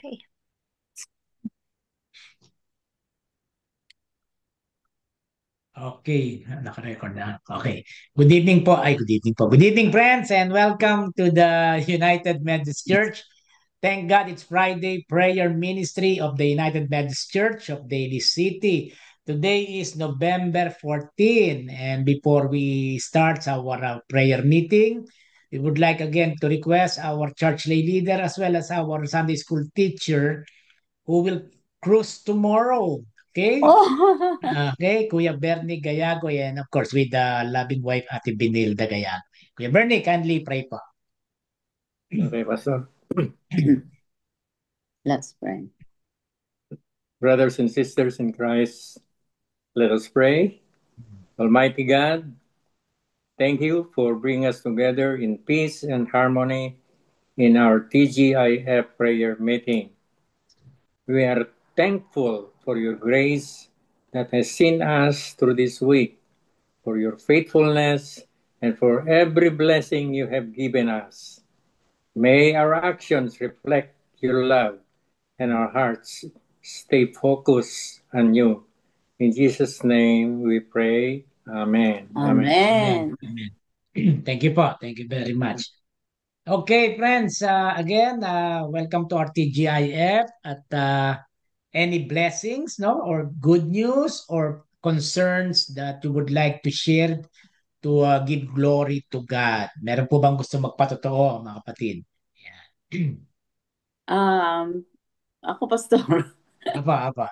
Okay. Okay, naka-record na. Okay. Good evening po. Ay, good evening po. Good evening, friends, and welcome to the United Methodist Church. Thank God it's Friday prayer ministry of the United Methodist Church of Daly City. Today is November 14, and before we start our prayer meeting, we would like again to request our church lay leader as well as our Sunday school teacher who will cruise tomorrow. Okay? Oh, Okay, Kuya Bernie Gayago, and of course with the loving wife Ate Binilda Gayago. Kuya Bernie, kindly pray po. Okay, Pastor. let's pray. Brothers and sisters in Christ, let us pray. Almighty God, thank you for bringing us together in peace and harmony in our TGIF prayer meeting. We are thankful for your grace that has seen us through this week, for your faithfulness, and for every blessing you have given us. May our actions reflect your love and our hearts stay focused on you. In Jesus' name we pray. Amen. Amen. Amen. Amen. Amen. Thank you po. Thank you very much. Okay, friends, again, welcome to our TGIF at any blessings, no, or good news or concerns that you would like to share to give glory to God. Meron po bang gusto magpatotoo, mga kapatid? Yeah. Um, ako, Pastor, Apa, apa.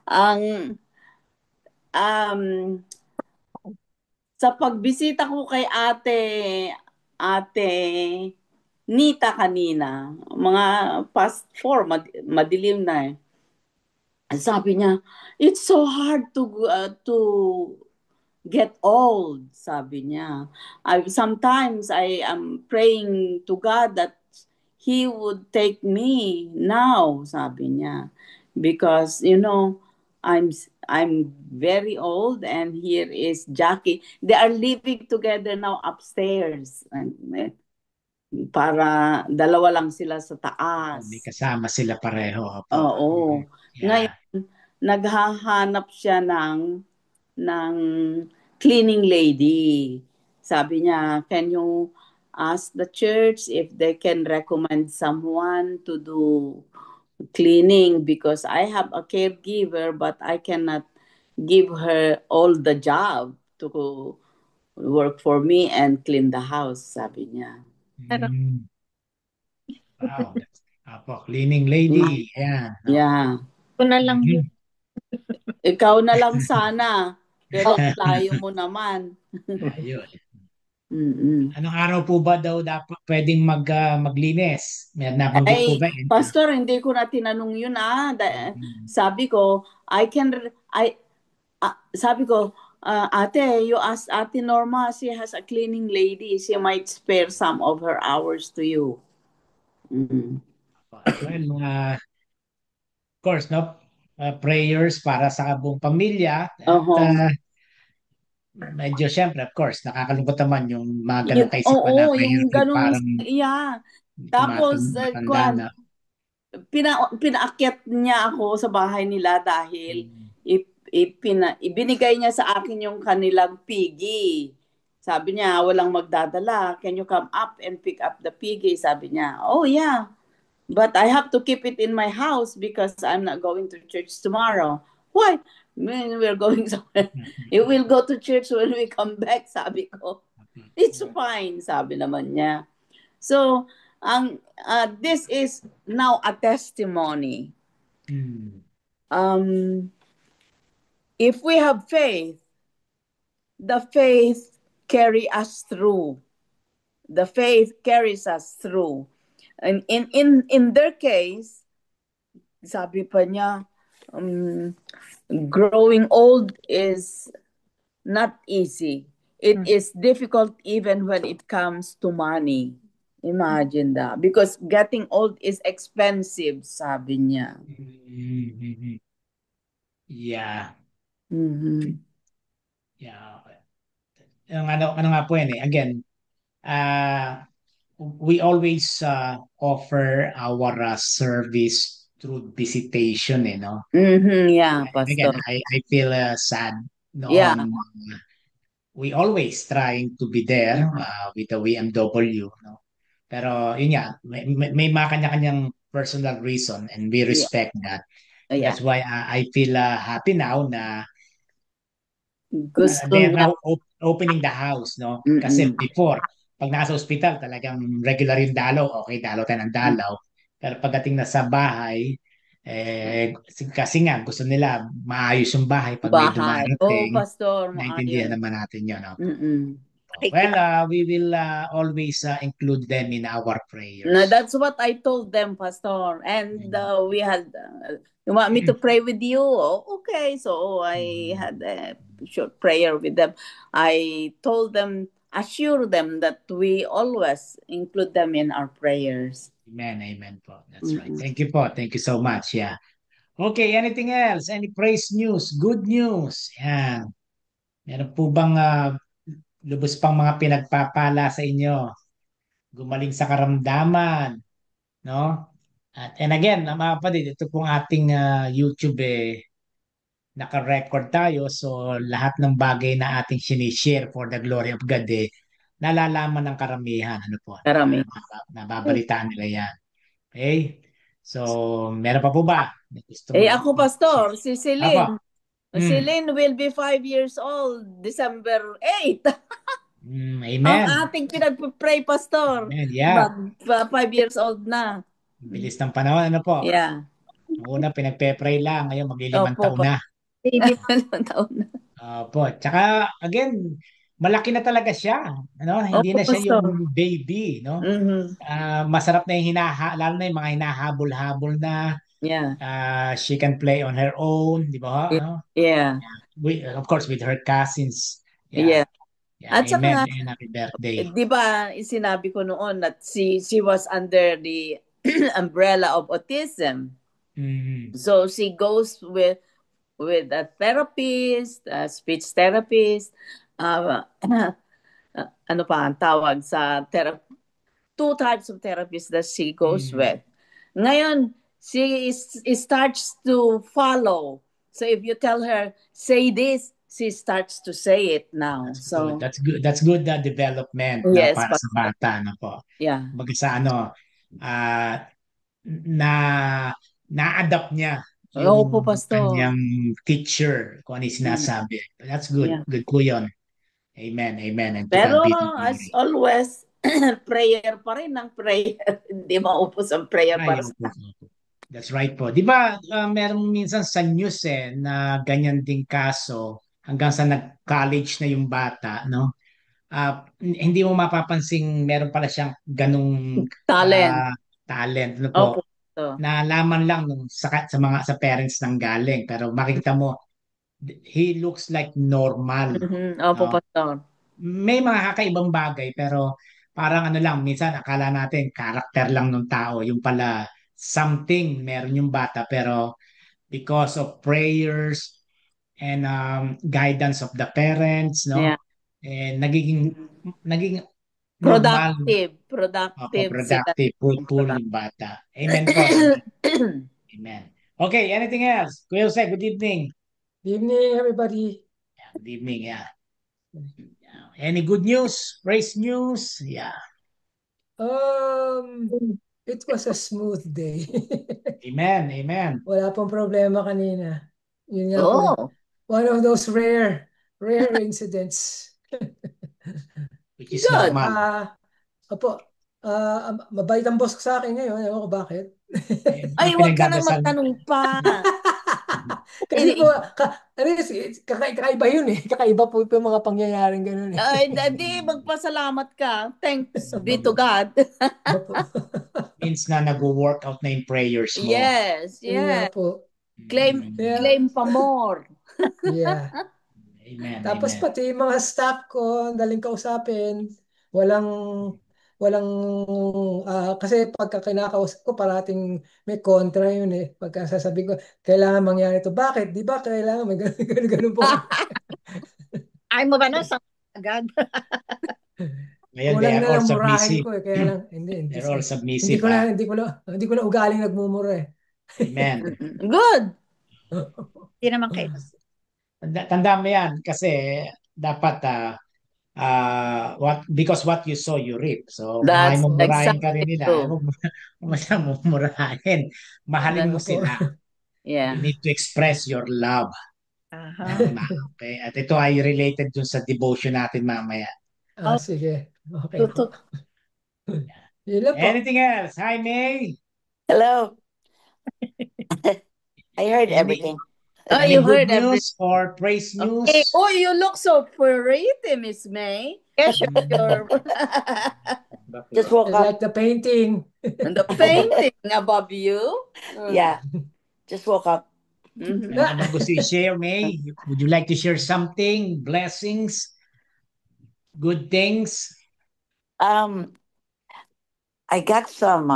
ang um, sa pagbisita ko kay ate Nita kanina, mga past 4, madilim na eh. Sabi niya, it's so hard to get old, sabi niya. Sometimes I am praying to God that He would take me now, sabi niya. Because, I'm very old and here is Jackie. They are living together now upstairs. Para dalawa lang sila sa May taas. kasama sila pareho. Opo. Oo. Yeah. Ngayon, naghahanap siya ng cleaning lady. Sabi niya, can you ask the church if they can recommend someone to do cleaning because I have a caregiver but I cannot give her all the job to work for me and clean the house, sabi niya. Mm. Wow. Apo, cleaning Mm, lady. Yeah. No. yeah. Ko na lang yun. Mhm. Ikaw na lang sana, pero layo mo naman. Ayun. Mm-mm. Anong araw po ba daw dapat pwedeng maglinis? May nabanggit po Ay, ba? pastor, hindi ko na tinanong yun Mm. sabi ko, sabi ko, ate, you ask Ate Norma, she has a cleaning lady. She might spare some of her hours to you. Mm. Well, of course, no? Prayers para sa buong pamilya at Oho. medyo syempre, of course, nakakalungkot naman yung mga ganong kaisipan na Oo, yung mahirap ganun, parang yeah. Tapos, matanda na. pinaakyat niya ako sa bahay nila dahil Mm. ibinigay niya sa akin yung kanilang piggy. Sabi niya, walang magdadala. Can you come up and pick up the piggy? Sabi niya, oh yeah. But I have to keep it in my house because I'm not going to church tomorrow. Why? Man, we're going somewhere. You will go to church when we come back, sabi ko. It's fine, sabi naman niya. So, this is now a testimony. Mm. Um, if we have faith, the faith carry us through. The faith carries us through. And in their case, sabi pa niya, growing old is not easy. It is difficult even when it comes to money. Imagine that. Because getting old is expensive, sabi niya. Mhm. Yeah. Mhm. Yeah. Ano nga po yan eh. Again, uh, we always offer our service through visitation, no? Yeah, And again, Pastor. I feel sad Yeah, noon. We always trying to be there with the WMW, no? Pero yun nga, may mga kanya-kanyang personal reason and we yeah, respect that. yeah. That's why I feel happy now na Gusto they are niya. now opening the house, no? Kasi Mm-mm. before, pag nasa ospital, talagang regular yung dalaw. Okay, dalaw tayo ng dalaw. Pero pagdating na sa bahay, kasi nga gusto nila maayos yung bahay pag may Bahay. Oo, dumarating. Pastor, Naintindihan maayos. naman natin yun. Opo. Mm-mm. Well, we will always include them in our No, prayers. that's what I told them, Pastor. And we had, you want me to pray with you? Oh, okay. So I had a short prayer with them. I told them, assure them that we always include them in our prayers. Amen, amen po. That's right. Mm-mm. Thank you po. Thank you so much. Yeah. Okay, anything else? Any praise news? Good news? Yan. Meron po bang lubos pang mga pinagpapala sa inyo? Gumaling sa karamdaman, no? At and again, mga kapatid, ito pong ating YouTube naka-record tayo. So lahat ng bagay na ating sinishare for the glory of God nalalaman ng karamihan. Ano po? Karami. Nababalitaan nila yan. Okay? So, meron pa po ba? Gusto Eh, ako, Pastor, si Apa? Celine. Mm. Celine will be 5 years old, December 8. Ang Amen. ating pinagpipray, Pastor. Amen. Yeah. 5 years old na. Bilis ng panahon. Ano po? Yeah. Noong una, pinagpe-pray lang. Ngayon, maglilimang Opo, taon na. baby pa naman taon na. Opo. Tsaka, again, malaki na talaga siya. Ano? Hindi Opo, na siya Pastor. yung baby. No? Mm-hmm. Masarap na yung lalo na yung mga hinahabol-habol na. Yeah. She can play on her own. Di ba? Ano? Yeah. Of course, with her cousins. Yeah. Yeah. Yeah. At saka Amen. nga, And happy birthday. di ba, sinabi ko noon that she was under the umbrella of autism. Mm. So she goes with a therapist, a speech therapist, ano pa ang tawag sa two types of therapists that she goes Mm. with. Ngayon, starts to follow. So if you tell her, say this, she starts to say it now. That's So good. That's good. That's good development na yes, para sa bata na po. yeah. Baga sa ah, na na-adapt niya Opo, yung Pastor. kanyang teacher kung ano yung sinasabi. That's good. Yeah. Good po yun. Amen. Amen. And to Pero God be the as glory. always, prayer pa rin ang prayer. Hindi maupos ang prayer Ay, para opo, opo. That's right po. Di ba, meron minsan sa news na ganyan ding kaso hanggang sa nag-college na yung bata, no? Hindi mo mapapansing meron pala siyang ganung talent. talent, ano po? Opo, Pastor. Nalaman lang nung sa mga sa parents nang galing, pero makikita mo he looks like normal, Opo, no? Pastor. May mga kakaibang bagay pero parang ano lang, minsan akala natin karakter lang ng tao, yung pala something meron yung bata pero because of prayers and guidance of the parents, Yeah. no? Nagiging normal, Productive sila. productive, fruitful yung bata. Amen po. Amen. Amen. Okay, anything else? Kuya Jose, good evening. Good evening, everybody. Yeah, good evening, yeah. Any good news? Praise news? Yeah. It was a smooth day. Amen, amen. Wala pong problema kanina. Yun nga po. Oh, One of those rare incidents. Which is good. normal. Opo, mabait ang boss ko sa akin ngayon. Ewan ko bakit. Ay, huwag ka nang magtanong pa. Kasi po, kakaiba yun eh. Kakaiba po yung mga pangyayaring ganun eh. Ay, di, magpasalamat ka. Thanks be to God. Opo. Means na nag-workout na yung prayers mo. Yes, Yun nga yes. po. Claim Yeah. pa more. Yeah. Amen, Tapos amen. pati yung mga staff ko, daling kausapin, walang kasi pagka kinakausap ko parating may kontra yun eh. Pagka sasabihin ko, kailangan mangyari ito. Bakit? Di ba kailangan may ganun po. Ay mo ba no? Sa agad. Ngayon, they Kulang are na all lang murahin submissive. ko eh. Kaya lang, hindi They're all hindi submissive. ko na ugaling nagmumura eh. Amen. Good. Hindi naman kayo. Tanda mo yan kasi dapat because what you sow you reap. So kung may That's mumurahin ka rin exactly nila, true. huwag mo siya mumurahin. Mahalin mo Opo. sila. You Yeah. need to express your love. Aha. Okay? At ito ay related dun sa devotion natin mamaya. Oh, Sige. Okay po. Tutok. Yun lang po. Anything else? Hi, May. Hello. I heard Any, everything. Oh, any you good heard everything. news or praise news? Okay. Oh, you look so pretty, Miss May. yes, Your Just I woke up. like the painting. and the painting above you. Yeah. Just woke up. Mhm. Ano bang gusto i-share, May? Would you like to share something? Blessings? Good things? Um, I got some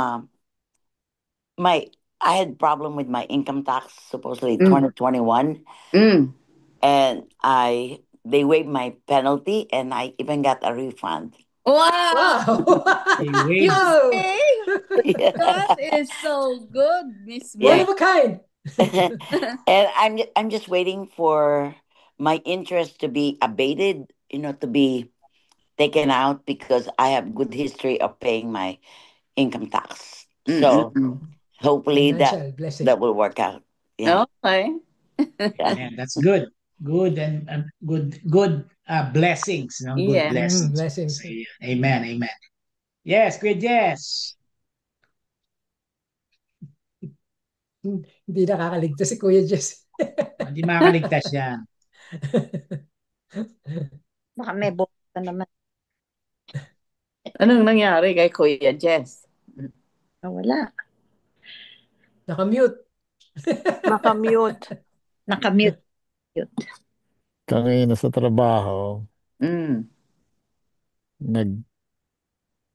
I had problem with my income tax, supposedly Mm. 2021, Mm. and they waived my penalty and I even got a refund. Wow. Wow. Hey, You wait. Wow. see? Yeah. That is so good, Miss One May. of a kind. And I'm just waiting for my interest to be abated, to be taken out because I have good history of paying my income tax. So Mm-mm. hopefully Financial blessing. that will work out. Yeah. Okay. Yeah. Man, that's good. Good and good blessings. No? Good Yeah. blessings. Blessings. Say, amen, amen. Yes, good, yes. Hindi nakakaligtas si Kuya Jess. Hindi makakaligtas yan. baka may bukas naman. Anong nangyari kay Kuya Jess? Wala. Nakamute. Nakamute. Nakamute. Kanina sa trabaho, Mm.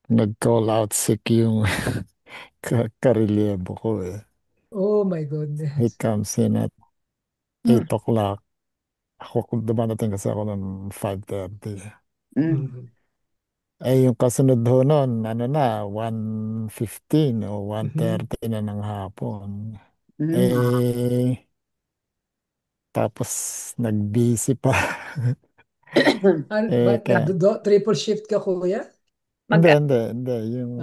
nag-call out sick yung karelyebo ko eh. Oh my He goodness. comes in at 8 o'clock. Ako, dumadating kasi ako ng 5:30. Mm. Eh, yung kasunod ho nun, 1:15 o 1:30 na ng hapon. Mm. Eh, tapos nag-busy pa. Kaya, Triple shift ka, Kuya? hindi. Yung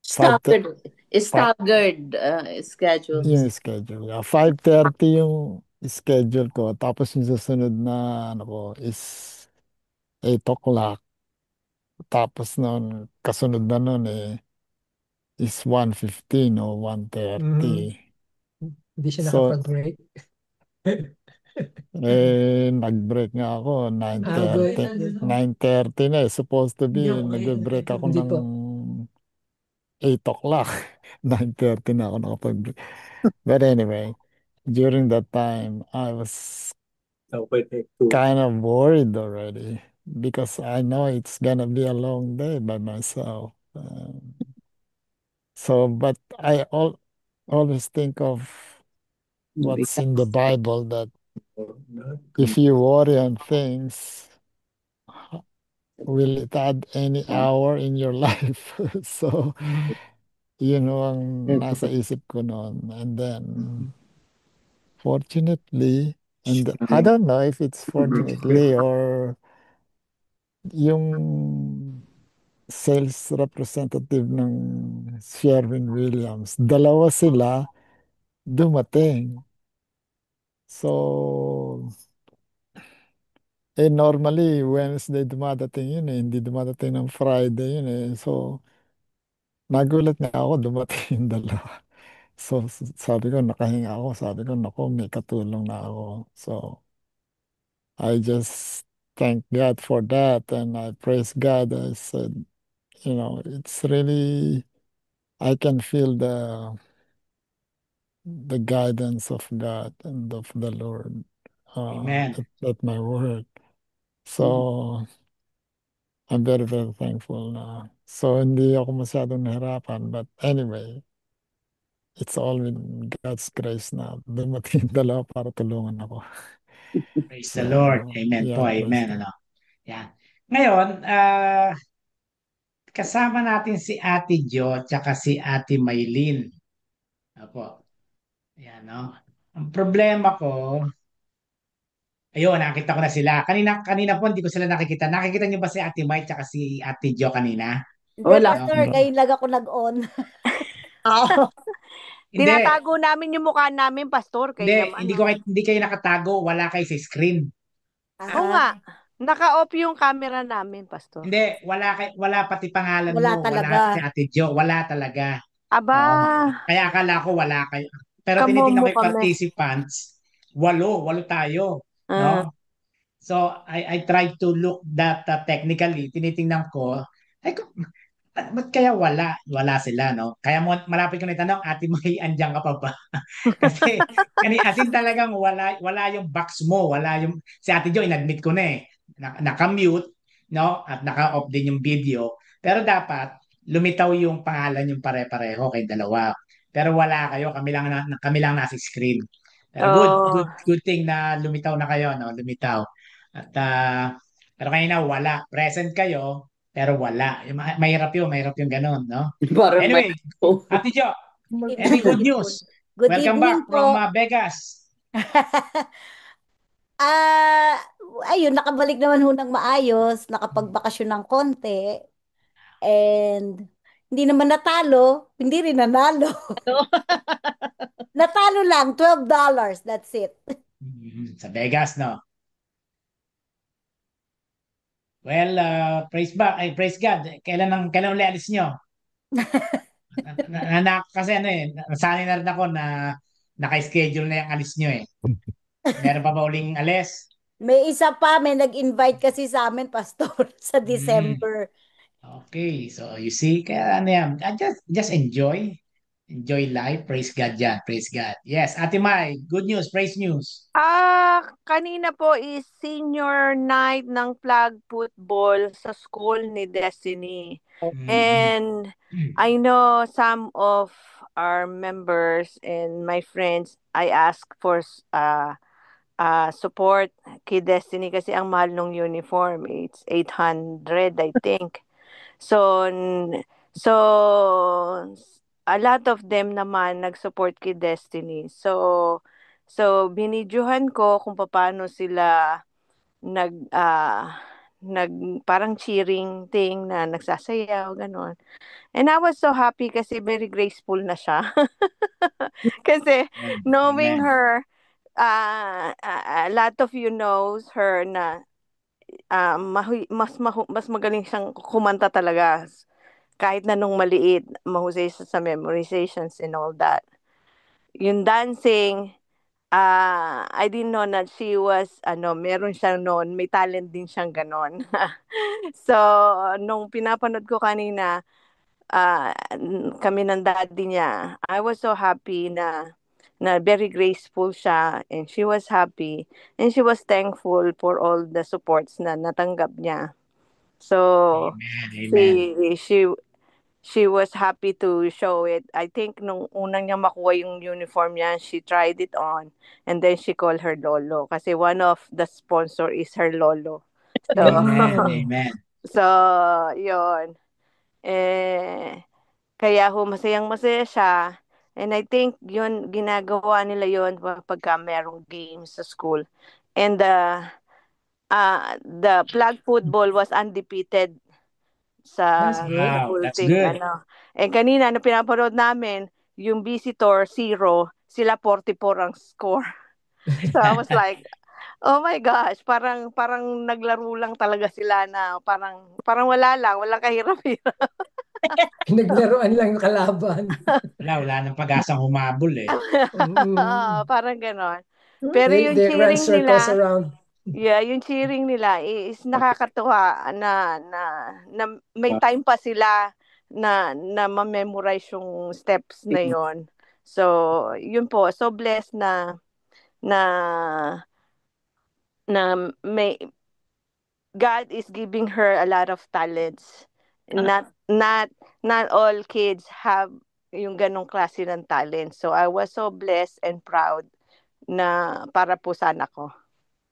Staggered schedule. yung schedule. 5:30 yung schedule ko. Tapos yung susunod na ano ko is 8 o'clock. Tapos noon, kasunod na noon is 1:15 o 1:30. Hindi siya So, nakapag-break. nag-break nga ako, good. 9:30 na. Supposed to be, nag-break ako Hindi ng po. 8 o'clock. 9:30 na ako nakapag-break. But anyway, during that time, I was kind of worried already because I know it's gonna be a long day by myself. But I always think of what's in the Bible that if you worry on things, will it add any hour in your life? So, yun ang nasa isip ko noon. And then, fortunately, and I don't know if it's fortunately or yung sales representative ng Sherwin-Williams, dalawa sila dumating. So, normally, Wednesday dumadating yun eh. Hindi dumadating ng Friday yun eh. So, nagulat nga ako, dumating yung dalawa. So, sabi ko, nakahinga ako. Sabi ko, naku, may katulong na ako. So, I just thank God for that and I praise God. I said, it's really, I can feel the guidance of God and of the Lord Amen. at my work. So, I'm very, very thankful na. So, hindi ako masyadong nahirapan. But anyway, it's all in God's grace na dumating yung dalawa para tulungan ako. Praise the Lord. Amen po. Yeah, praise Amen. God. Ano? Yan. Ngayon, kasama natin si Ate Jo tsaka si Ate Maylin. Apo. Ayan, no? Ang problema ko, ayun, nakita ko na sila. Kanina po, hindi ko sila nakikita. Nakikita niyo ba si Ate May tsaka si Ate Jo kanina? Hindi, Wala. No? Pastor, ngayon lang ako nag-on. Oo. Hindi, Tinatago namin yung mukha namin, Pastor. hindi, Kayo naman, no? hindi kayo nakatago, wala kayo sa screen. Oo nga. Naka-off yung camera namin, Pastor. Hindi, wala pati pangalan Wala mo, talaga. wala si Ate Jo, wala talaga. Aba, Oo. Kaya akala ko wala kayo. Pero tinitingnan kamomo ko yung kami. participants, walo tayo, Ah. no? So I tried to look that technically, tinitingnan ko, ay ba't kaya wala sila, no? Kaya malapit ko na itanong, Ate May, andyan ka pa ba? Kasi as in talagang wala yung box mo, wala yung si Ate Jo, inadmit ko na eh. Naka-mute, no? At naka-off din yung video. Pero dapat lumitaw yung pangalan yung pare-pareho kay dalawa. Pero wala kayo, kami lang nasa screen. Pero Oh. good thing na lumitaw na kayo, no? Lumitaw. At pero kanina wala. Present kayo, pero wala. Mahirap yung ganun, no? Parang may... Anyway, Ate Jo, any good news? Good Welcome evening back from po. Vegas. Ah, ayun, nakabalik naman ho ng maayos, nakapagbakasyon ng konti, and hindi naman natalo, hindi rin nanalo. Natalo lang, $12, that's it. Sa Vegas, no? Well, praise God. Kailan ulit alis nyo? Kasi ano eh, nasanay na rin ako na naka-schedule na yung alis nyo eh. Meron pa ba uling alis? May isa pa, may nag-invite kasi sa amin, Pastor, sa December. Okay, so you see, kaya ano yan, just enjoy. Enjoy life. Praise God yan. Praise God. Yes, Ate Mai, good news, praise news. Kanina po is senior night ng flag football sa school ni Destiny. And I know some of our members and my friends, I ask for support kay Destiny kasi ang mahal ng uniform. It's 800, I think. So, a lot of them naman nag-support kay Destiny. So binidyohan ko kung paano sila nag parang cheering thing na nagsasayaw, ganon. And I was so happy kasi very graceful na siya. Kasi knowing Amen. her, a lot of you knows her na mas magaling siyang kumanta talaga. Kahit na nung maliit, mahusay sa memorizations and all that. Yung dancing, I didn't know na she was, meron siyang noon, may talent din siyang ganon. So, nung pinapanood ko kanina, kami ng daddy niya, I was so happy na very graceful siya, and she was happy, and she was thankful for all the supports na natanggap niya. So, Amen. she was happy to show it. I think nung unang niya makuha yung uniform niya, she tried it on, and then she called her lolo kasi one of the sponsor is her lolo. So, Amen. so yun. Kaya masayang-masaya siya. And I think yun, ginagawa nila yun pagka merong games sa school. And the flag football was undefeated sa Wow, whole that's thing. good. And kanina, na pinapanood namin, yung visitor, 0, sila 44 ang score. So I was like, oh my gosh, parang naglaro lang talaga sila na parang walang kahirap-hirap. Naglaruan lang yung kalaban. Wala nang pag-asang humabol eh. Parang ganon. Pero yung They run cheering circles nila, around. yung cheering nila is nakakatuwa na may time pa sila na ma-memorize yung steps na yon. So, yun po. So blessed na may God is giving her a lot of talents. Not all kids have yung ganong klase ng talent. So I was so blessed and proud na para po sa anak ko.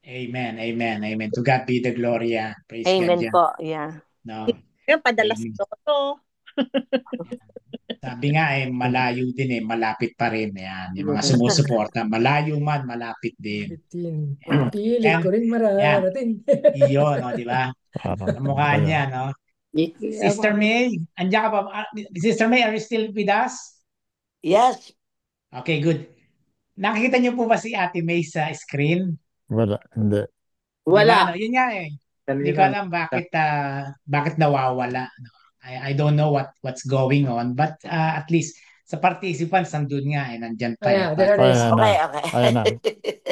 Amen. To God be the glory. Praise Amen God. po. Yeah. No. Yung padala sa Amen. loto. Sabi nga malayo din malapit pa rin. Yan. Yung mga sumusuporta, malayo man, malapit din. Pilit And, ko rin yan. mararating. Iyon, di ba? Parang Sa mukha kaya. niya, no? Sister May, andiyan ka pa? Sister May, are you still with us? Yes. Okay, good. Nakikita niyo po ba si Ate May sa screen? Wala, hindi. Di ba, Wala. no? Yun nga Hindi ko Kanina, alam bakit nawawala. No? I don't know what's going on, but at least sa participants nandun nga nandyan pa Ayan, there it is. Ayan na. Okay, okay. Ayan na.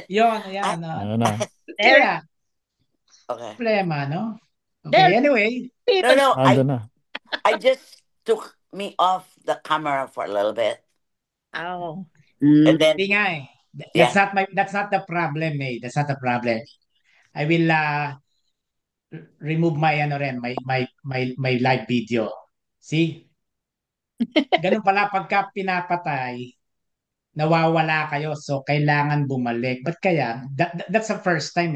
Yun, ayan. Ayan na. Kaya, Okay. problema, no? Okay, anyway. No, Andun na. I just took me off the camera for a little bit. Oh. And then, Hindi nga That's not the problem, That's not the problem. I will remove my my live video. See? Ganun pala pagka pinapatay, nawawala kayo. So, kailangan bumalik. But kaya, that's the first time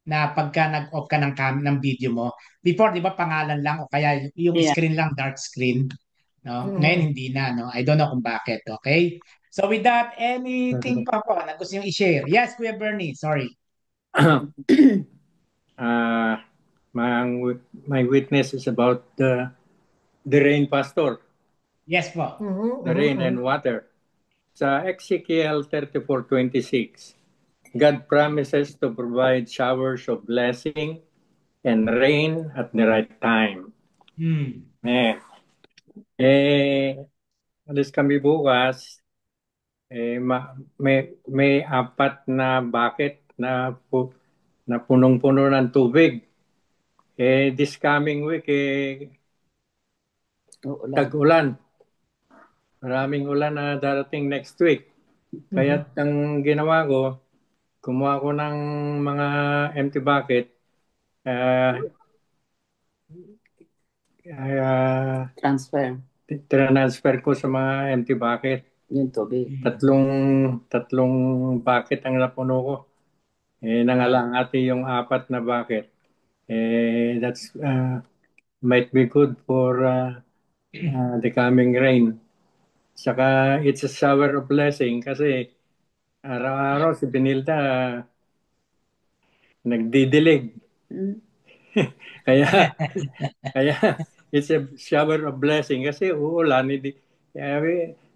na pagka nag-off ka ng video mo. Before, di ba, pangalan lang o kaya yung Yeah. screen lang, dark screen. No? Ngayon, hindi na. No? I don't know kung bakit. Okay? So, with that, anything pa po na gusto nyo i-share? Yes, Kuya Bernie. Sorry. my witness is about the rain, Pastor. Yes po. The rain and water. Sa Ezekiel 34:26, God promises to provide showers of blessing and rain at the right time. Alis kami bukas, may apat na bucket na punong-puno ng tubig. This coming week, tag-ulan. Maraming ulan na darating next week. Kaya ang ginawa ko, kumuha ko ng mga empty bucket, transfer ko sa mga empty bucket. Yung tubig. Tatlong bucket ang napuno ko. Nangalangati yung apat na bucket. That's might be good for the coming rain. Saka it's a shower of blessing kasi araw-araw si Benilda nagdidilig. kaya it's a shower of blessing kasi uulan,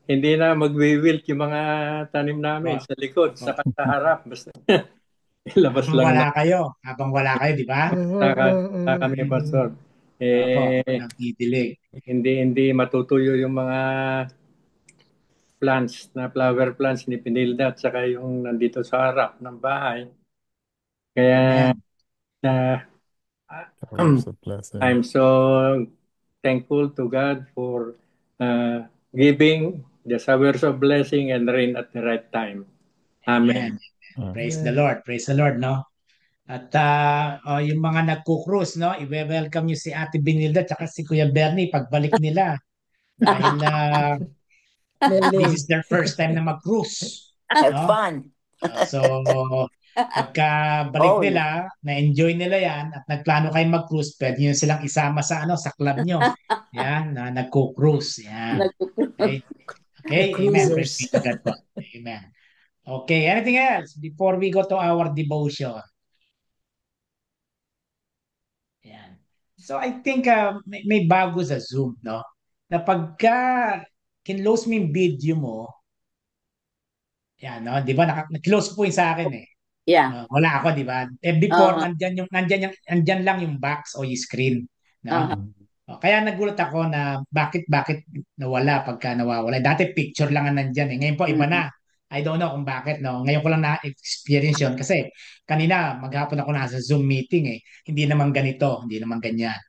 hindi na magwi-wilt yung mga tanim namin sa likod, sa harap. Basta ilabas lang wala kayo. Habang wala kayo, di ba? kami, Pastor. Nagdidilig. Hindi matutuyo yung mga plants na flower plants ni Pinilda at saka yung nandito sa harap ng bahay. Kaya I'm so thankful to God for giving the showers of blessing and rain at the right time. Amen. Praise the Lord. Praise the Lord, no? At yung mga nagko-cruise, no? I-welcome nyo si Ate Benilda at si Kuya Bernie pagbalik nila. Dahil this is their first time na mag-cruise. Have fun. So, pagka balik nila, na-enjoy nila yan at nagplano kayo mag-cruise, pwede nyo silang isama sa sa club nyo. Yan, na nagko-cruise. Yan. Okay, amen. Praise be to God po. Amen. Okay, anything else before we go to our devotion? Yan. So, I think may bago sa Zoom, no? Na pagka kinlose mo yung video mo, yan, no? Di ba? Close po yung sa akin Yeah. Wala ako, di ba? Before, nandyan lang yung box o yung screen. No? Kaya nagulat ako na bakit nawala pagka nawawala. Dati picture lang ang nandyan. Ngayon po, iba na. I don't know kung bakit. No? Ngayon ko lang na-experience yun. Kasi kanina, maghapon ako nasa Zoom meeting. Hindi naman ganito. Hindi naman ganyan.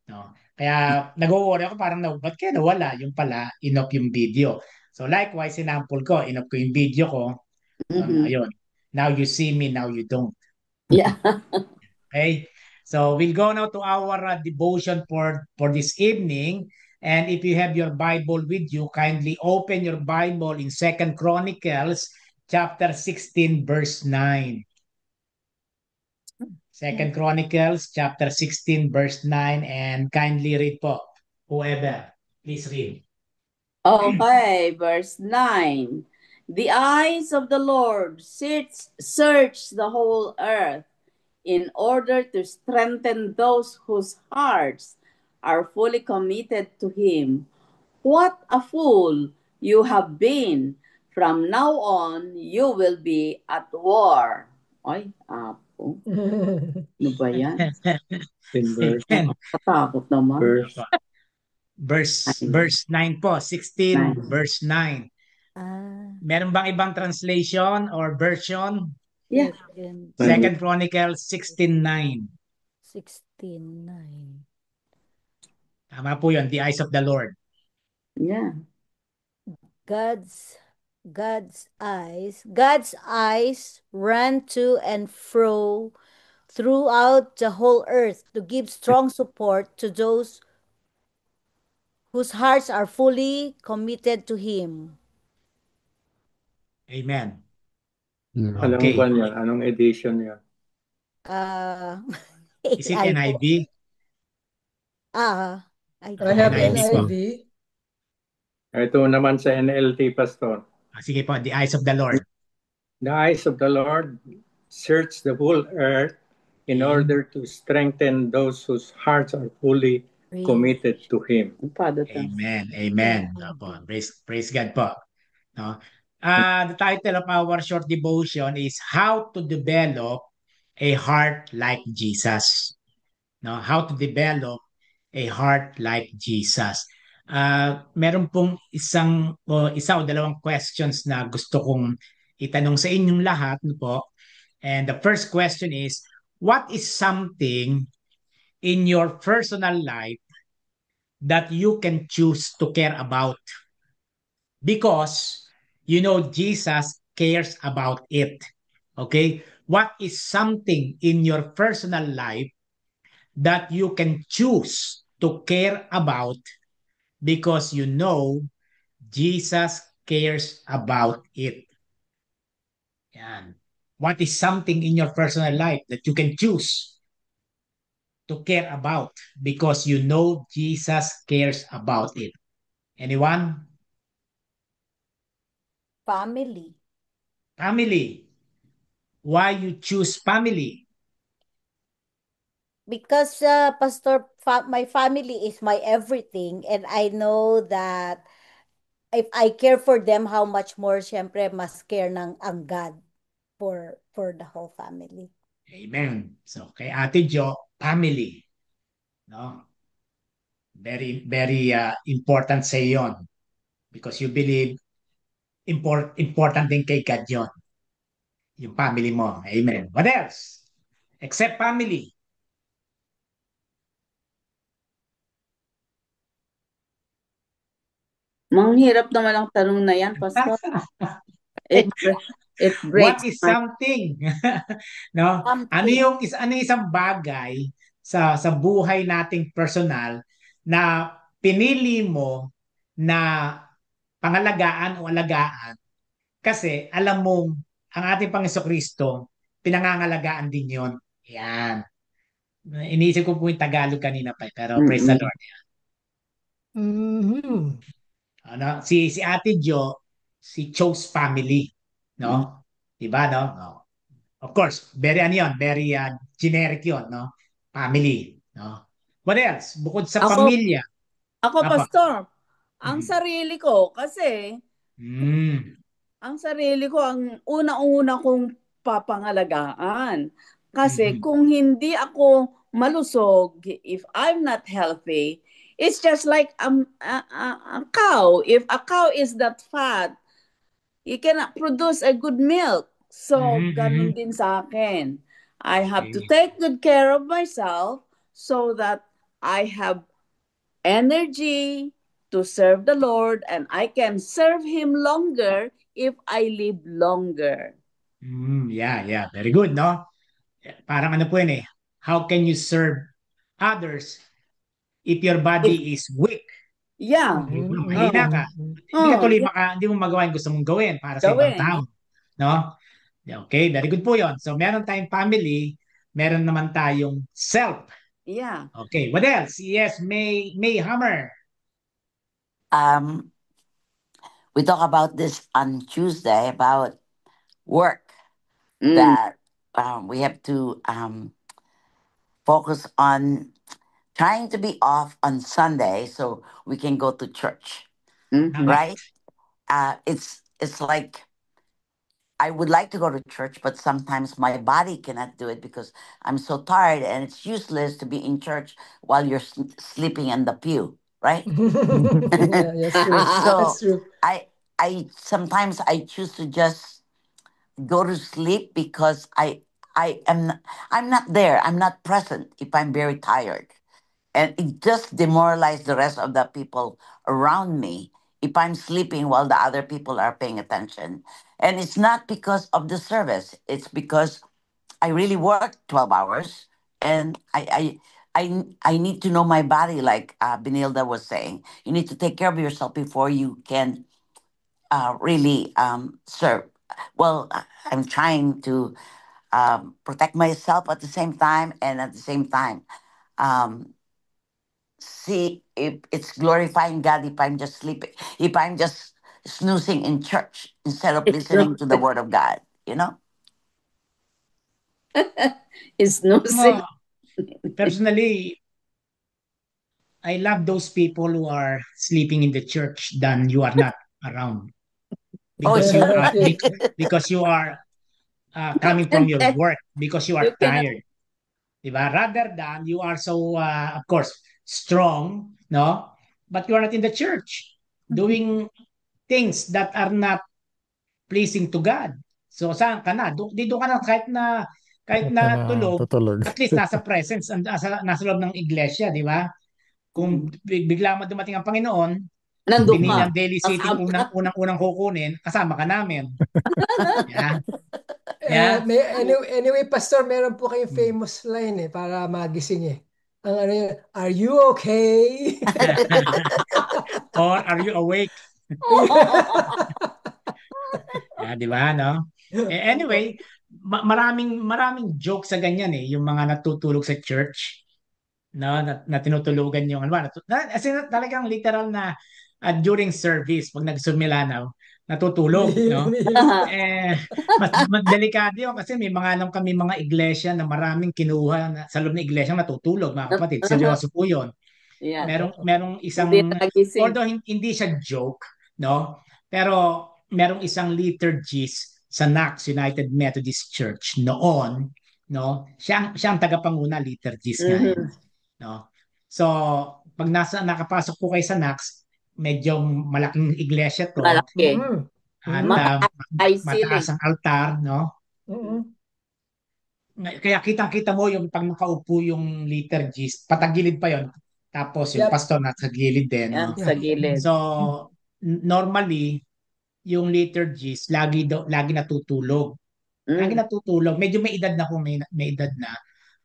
No? Kaya nag-worry ako parang ba't kaya nawala? Yung pala, in-off yung video. So likewise, sinample ko, in-off ko yung video ko. Ayun. Now you see me, now you don't. Yeah. Okay. So we'll go now to our devotion for this evening. And if you have your Bible with you, kindly open your Bible in 2 Chronicles chapter 16, verse 9. Second Chronicles chapter 16 verse 9 and kindly read po. Whoever, please read. Okay, verse 9. The eyes of the Lord search the whole earth in order to strengthen those whose hearts are fully committed to Him. What a fool you have been! From now on, you will be at war. Ay, apo. Ano ba yan? In verse, Amen. Katakot naman. Verse 9 po, 16 Nine. verse 9. Meron bang ibang translation or version? Yeah. Second Chronicles 16:9. 16:9. Tama po yun, the eyes of the Lord. Yeah. God's eyes run to and fro throughout the whole earth to give strong support to those whose hearts are fully committed to Him. Amen. Anong Okay. kwan yan? Anong edition yan? Is it NIV? I have NIV po. NIV. Ito naman sa NLT, Pastor. Sige po, the eyes of the Lord. The eyes of the Lord search the whole earth in order to strengthen those whose hearts are fully committed to Him. Amen. Amen. Opo. Praise God po. No? The title of our short devotion is How to Develop a Heart Like Jesus. No? How to develop a heart like Jesus. Meron pong isa o dalawang questions na gusto kong itanong sa inyong lahat, no po. And the first question is, what is something in your personal life that you can choose to care about? Because you know Jesus cares about it. Okay? What is something in your personal life that you can choose to care about because you know Jesus cares about it? Yan. What is something in your personal life that you can choose to care about because you know Jesus cares about it? Anyone? Family. Family. Why you choose family? Because Pastor, my family is my everything, and I know that if I care for them, how much more syempre mas care ng ang God for the whole family. Amen. So kay Ate Jo, family. No? Very very important sa yon because you believe important din kay God yon. Yung family mo. Amen. What else? Except family. Manghirap naman ang tanong na yan, Pastor. It breaks What is something? No? Ano yung isang bagay sa buhay nating personal na pinili mo na pangalagaan o alagaan kasi alam mong ang ating Pangheso-Kristo pinangangalagaan din yon. Yan. Iniisip ko po yung Tagalog kanina pa pero praise the Lord. Ano, si Ate Jo, si chose family, no? Diba, no? Oh. Of course, very very generic 'yon, no? Family, no? What else? Bukod sa pamilya. Ako, Pastor, ang sarili ko kasi ang sarili ko ang una-una kong papangalagaan. Kasi kung hindi ako malusog, if I'm not healthy, it's just like a cow. If a cow is not fat, you cannot produce a good milk. So, ganun din sa akin. I have to take good care of myself so that I have energy to serve the Lord and I can serve Him longer if I live longer. Yeah. Very good, no? Parang ano po yun eh. How can you serve others if your body is weak? Yeah. Mahina ka. Hindi mo magawa yung gusto mong gawin para sa ibang tao. No? Okay, very good po yun. So, meron tayong family, meron naman tayong self. Yeah. Okay, what else? Yes, May Hammer. Um, we talk about this on Tuesday about work Mm. that we have to focus on trying to be off on Sunday so we can go to church, Mhm. right? It's like I would like to go to church, but sometimes my body cannot do it because I'm so tired, and it's useless to be in church while you're sleeping in the pew, right? Yeah, that's true. That's So true. I sometimes I choose to just go to sleep because I'm not there. I'm not present if I'm very tired, and it just demoralizes the rest of the people around me if I'm sleeping while the other people are paying attention. And it's not because of the service. It's because I really work 12 hours, and I need to know my body, like Benilda was saying. You need to take care of yourself before you can really serve. Well, I'm trying to protect myself at the same time, and at the same time, um, see if it's glorifying God if I'm just sleeping, if I'm just snoozing in church instead of It's no, listening to the Word of God, you know? it's no Mo, personally, I love those people who are sleeping in the church than you are not around Oh, because you are Okay. because you are coming from your work because you you are cannot. tired, diba? Rather than you are so of course strong, no, but you are not in the church doing things that are not pleasing to God. So saan ka na? Dito ka na kahit Huwag ka na na tulog, tutulog. at least nasa presence, nasa loob ng iglesia, di ba? Kung Mm. bigla mo dumating ang Panginoon, Nandun ka. Binilang daily sitting Kasama ka. unang kukunin, kasama ka namin. Yeah. Yeah. May, anyway, Pastor, meron po kayong Hmm. famous line para magising Ang ano yun, are you okay? Or are you awake? Yeah, di ba, no? Anyway, Opo. maraming joke sa ganyan yung mga natutulog sa church, no, na tinutulugan yung ano ba, as in, talagang literal na during service pag nagsumilanaw, natutulog, no? Umiiling. Eh, mas delikado yun kasi may mga anong kami mga iglesia na maraming kinuha sa loob ng iglesia natutulog, mga kapatid. Seryoso po yun. Yan. Merong Hindi isang, nagising. although hindi siya joke, no? Pero merong isang liturgist sa NACS, United Methodist Church noon, no? Siya ang tagapanguna liturgist nga Mhm. no? So, pag nakapasok po kayo sa NACS, medyo malaking iglesia to Malaki. at Mataas high mataas ceiling. ang altar, no? Kaya kitang-kita mo yung pag nakaupo yung liturgist, patagilid pa yon. Tapos yung Yep. pastor nasa gilid din, Yan no? sa gilid. So, normally, yung liturgist, lagi natutulog. Lagi Mm. natutulog. Medyo may edad na kung may edad na.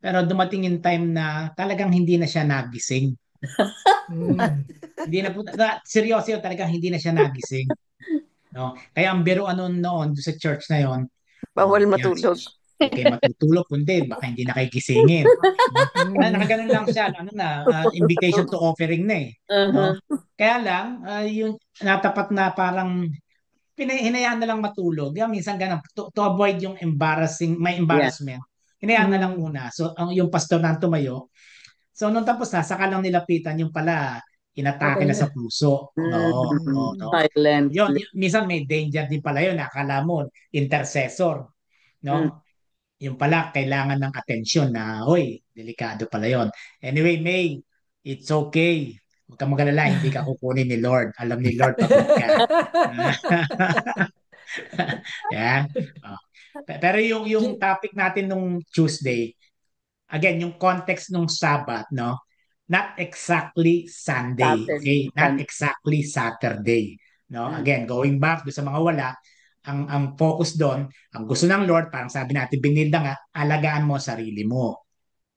Pero dumating yung time na talagang hindi na siya nagising. Hindi na po, seryoso yun, talagang hindi na siya nagising. No? Kaya ang biro noon sa church na yon, Bawal yan, matulog. huwag kayo matutulog, kundi baka hindi na kayo gisingin. No? Nakaganon lang siya, invitation to offering na no? Uh-huh. Kaya lang, yung natapat na parang hinayaan na lang matulog. Yan, minsan ganun, to avoid yung may Yeah. embarrassment. Hinayaan na lang muna. So, yung pastor na tumayo. So, nung tapos na, saka lang nilapitan yung pala, inatake Okay na sa na. puso. No, no. Silent. Minsan may danger din pala yun. Akala mo, intercessor. No? Yung pala, kailangan ng atensyon na, hoy, delikado pala yon. Anyway, May, it's okay. Huwag kang magalala, hindi ka kukunin ni Lord. Alam ni Lord, pagod ka. Yeah. Oh. Pero yung topic natin nung Tuesday, again, yung context nung Sabbath, no? Not exactly Sunday, okay? Not exactly Saturday, no? Again, going back do sa mga wala, ang focus doon, ang gusto ng Lord, parang sabi natin, binilda nga, alagaan mo sarili mo.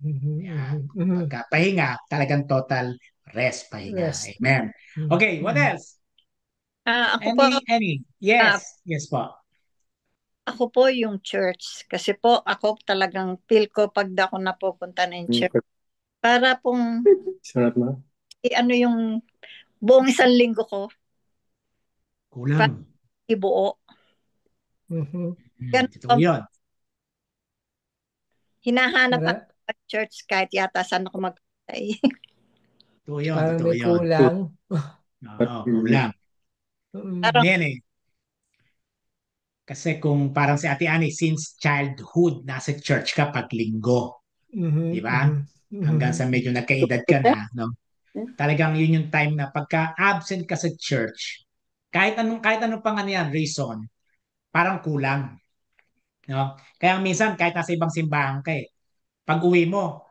Yeah. Pagkapahinga, talagang total rest, pahinga. Rest. Amen. Okay, what else? Ako po, Any? Yes. Yes po. Ako po yung church. Kasi po ako talagang feel ko pag ako napupunta na yung church. Para pong Surat mo? ano yung buong isang linggo ko. Para Kulang. ibuo. Mhm. Ganun Totoo po, yun. hinahanap Para, ako sa church kahit yata saan ako magpatay. Totoo yun. parang Totoo may yun. kulang. Oo, kulang. Parang Yan eh. Kasi kung parang si Ate Ani, since childhood, nasa church ka pag linggo. Di Mhm, ba? mhm, Hanggang sa mhm. medyo nagkaedad ka na, no? Talagang yun yung time na pagka absent ka sa church, kahit anong pang ano yan, reason, parang kulang, no? Kaya minsan kahit nasa ibang simbahan ka eh, pag uwi mo,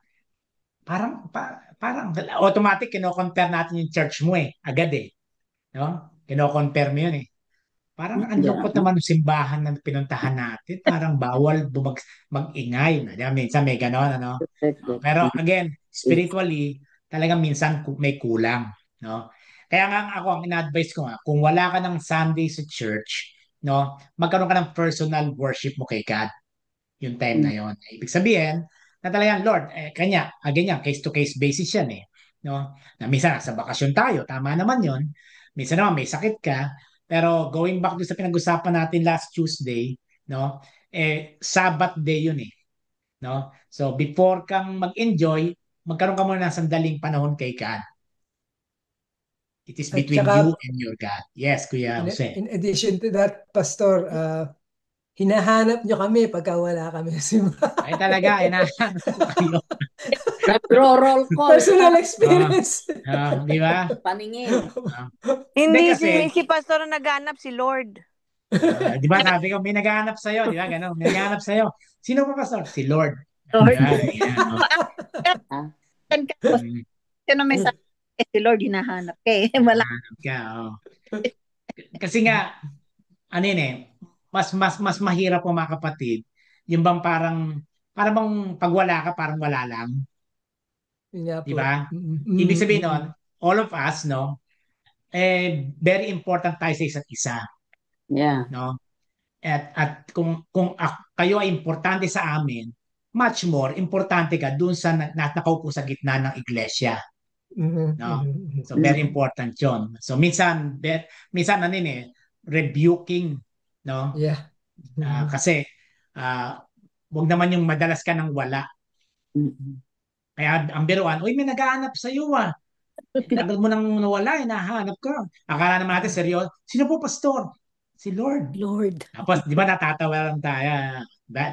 parang automatic kino-compare natin yung church mo eh, agad eh, no? Kino-compare mo yun eh. Parang ang Yeah. lungkot naman ng simbahan na pinuntahan natin. Parang bawal mag-ingay. Di ba? Minsan may ganon, ano? Pero again, spiritually, talagang minsan may kulang. No? Kaya nga ako, ang ina-advise ko nga, kung wala ka ng Sunday sa church, no, magkaroon ka ng personal worship mo kay God yung time na yon. Ibig sabihin, na talagang Lord, kanya, again yan, case-to-case basis yan eh. No? Na minsan, sa bakasyon tayo, tama naman yon. Minsan naman, may sakit ka, pero going back to sa pinag-usapan natin last Tuesday, no, Sabbath day yun eh. No? So, before kang mag-enjoy, magkaroon ka muna ng sandaling panahon kay God. It is At between you saka, and your God. Yes, Kuya Jose. in addition to that, Pastor, hinahanap nyo kami pagka wala kami sa simbahan. Ay talaga, hinahanap ko kayo. Nagro-roll call Personal sa experience. Di ba? paningin. Hindi Hindi kasi, si Pastor ang naghanap, si Lord. di ba sabi ko, may naghahanap sa'yo, di ba? Ganun, may naghahanap sa'yo. Sino pa, Pastor? Si Lord. Di Lord. ba? Yan, oh. Ah, Saan ka po? Mm, Sino may sabi? Si Lord hinahanap ka eh. Wala. Hinahanap ka, oh. Kasi nga, ano yun eh, mas mahirap po mga kapatid, yung bang parang bang pag wala ka, parang wala lang. Yun nga Di po. ba? Mm, Ibig mm, sabihin mm, nun, all of us, no, very important tayo sa isa't isa. yeah. No? At kung kayo ay importante sa amin, much more importante ka dun sa nakaupo sa gitna ng iglesia, mhm, no? mhm, So mhm. very important 'yon. So minsan ano yun rebuking, no? Yeah. Mhm. Kasi ah, wag naman yung madalas ka nang wala. Mm-mm. Kaya ang biruan, uy, may naghahanap sa iyo ah. Tagal mo nang nawala, hinahanap ka. Akala naman natin seryoso. Sino po, pastor? Si Lord. Lord. Tapos, di ba natatawa lang tayo.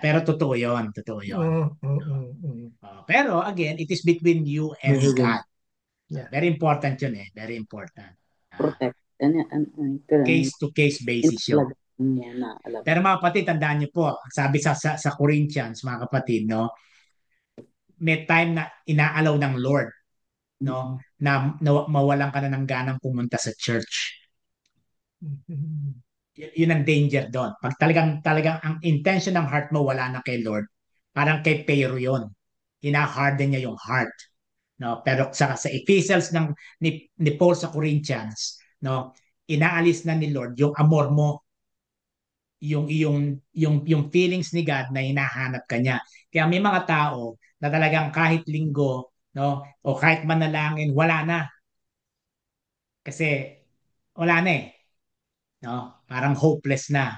Pero totoo yun. Totoo yun. Mm, mm, mm. Pero again, it is between you and God. Yeah. Very important yun eh. Very important. Protect. Ano, Case-to-case basis yun. inalagaan mo na alam. Pero mga kapatid, tandaan niyo po, sabi sa Corinthians, mga kapatid, no, may time na inaalaw ng Lord, no, na mawalan ka na ng ganang pumunta sa church. Mhm. Yun ang danger doon. Pag talagang ang intention ng heart mo wala na kay Lord, parang kay Pero yun. Hina-harden niya yung heart. No? Pero sa epistles ni Paul sa Corinthians, no, inaalis na ni Lord yung amor mo, yung feelings ni God na hinahanap ka niya. Kaya may mga tao na talagang kahit linggo, no, o kahit manalangin, wala na. Kasi wala na eh. No? Parang hopeless na.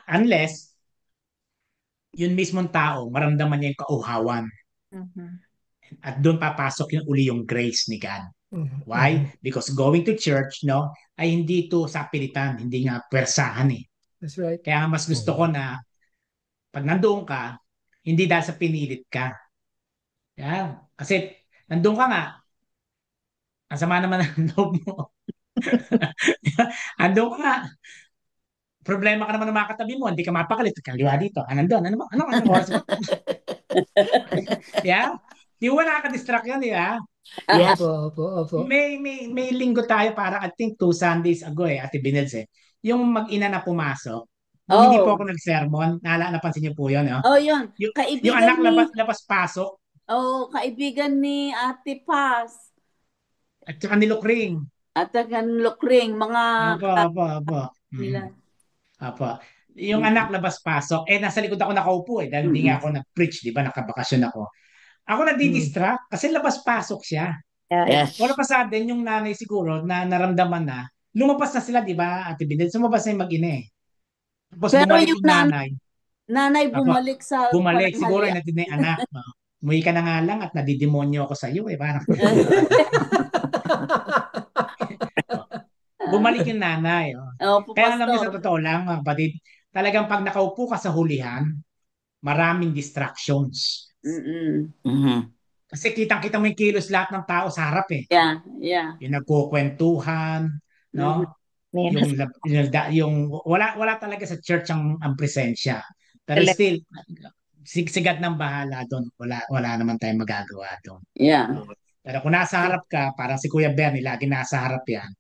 Unless yun mismong tao maramdaman niya yung kauhawan Mhm. at doon papasok yung uli yung grace ni God. Mhm. Why? Because going to church, no, ay hindi to sa pilitan, hindi nga pwersahan eh. That's right. Kaya mas gusto ko na pag nandoon ka, hindi dahil sa pinilit ka. Yeah. Kasi nandoon ka nga, ang sama naman ng loob mo. Andun ka nga, problema ka naman ng mga katabi mo, hindi ka mapakalit. Kaliwa dito, nandun, ano oras ba? Yeah? Di ba nakaka-distract yan, di ba? Yeah. Opo. May linggo tayo para I think 2 Sundays ago Ate Binels Yung mag-ina na pumasok, nung hindi po Oh. ako nag-sermon, napansin niyo po yun, no? Oh, yun. Yung anak labas-pasok, Kaibigan ni Ate Paz at saka ni Lukring. at Lukring, mga Apo. nila. Apo. yung anak labas-pasok, nasa likod ako nakaupo dahil hindi nga ako nag-preach, di ba? Nakabakasyon ako. Ako nadidistract kasi labas-pasok siya. Yes. Wala pa sa atin yung nanay siguro na naramdaman na, lumabas na sila, di ba, Ate Bidel? Lumabas na yung mag-ina eh. Tapos Pero bumalik yung yung nanay. nanay Tapos bumalik sa bumalik. Siguro pananghalian. natin na yung anak. Umuwi ka na nga lang at nadidemonyo ako sa iyo eh. Parang, bumalik yung nanay. Opo, Kaya alam niyo sa Pastor. totoo lang, mga kapatid, talagang pag nakaupo ka sa hulihan, maraming distractions. Mhm. Kasi kitang-kita mo yung kilos lahat ng tao sa harap eh. Yeah, yeah. Yung nagkukwentuhan, no? Yung wala talaga sa church ang presensya. Pero still, sigat ng bahala doon. Wala naman tayong magagawa doon. Yeah. Pero kung nasa harap ka, parang si Kuya Bernie, lagi nasa harap yan.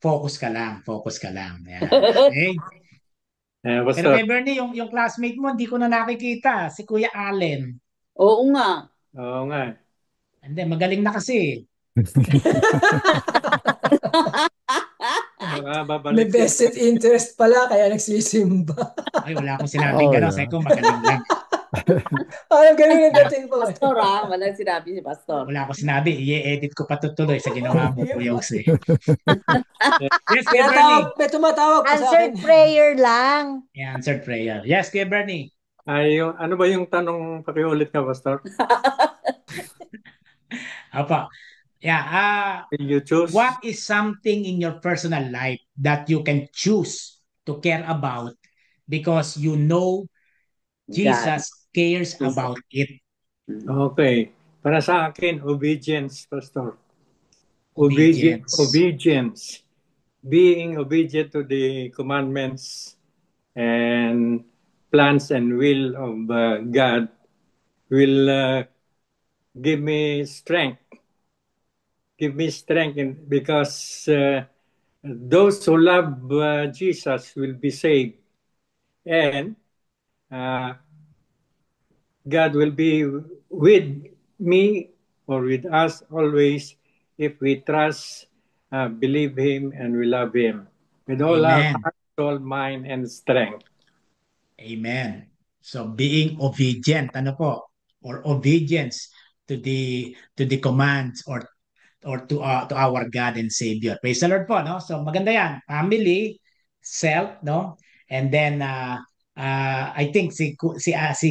Focus ka lang. Yan. Okay? Pero Pastor. kay Bernie, yung classmate mo, hindi ko na nakikita. Si Kuya Allen. Oo nga. Oo nga. Hindi, magaling na kasi. May vested interest pala, kaya nagsisimba. Ay, wala akong sinabing gano'n. Sabi ko, magaling lang. Ganun yung dating ko. Pastor walang sinabi si Pastor. Wala akong sinabi. I-edit ko pa tutuloy sa ginawa mo, Kuya Jose. Yes, Kuya Kaya Bernie. may tumatawag pa sa Answered akin. prayer lang. Yeah, answered prayer. Yes, Kuya Bernie. Ano ba yung tanong pakiulit ka, Pastor? Apa. Yeah. You choose? What is something in your personal life that you can choose to care about because you know Jesus cares about it? Okay. Para sa akin, obedience, Pastor. Obedience. Being obedient to the commandments and plans and will of God will give me strength. Because those who love Jesus will be saved. And God will be with me or with us always if we trust, believe Him, and we love Him with all our heart, soul, mind, and strength. Amen. So being obedient, or obedience to the commands or to our God and Savior. Praise the Lord po, no? So maganda yan. Family, self, no? And then I think si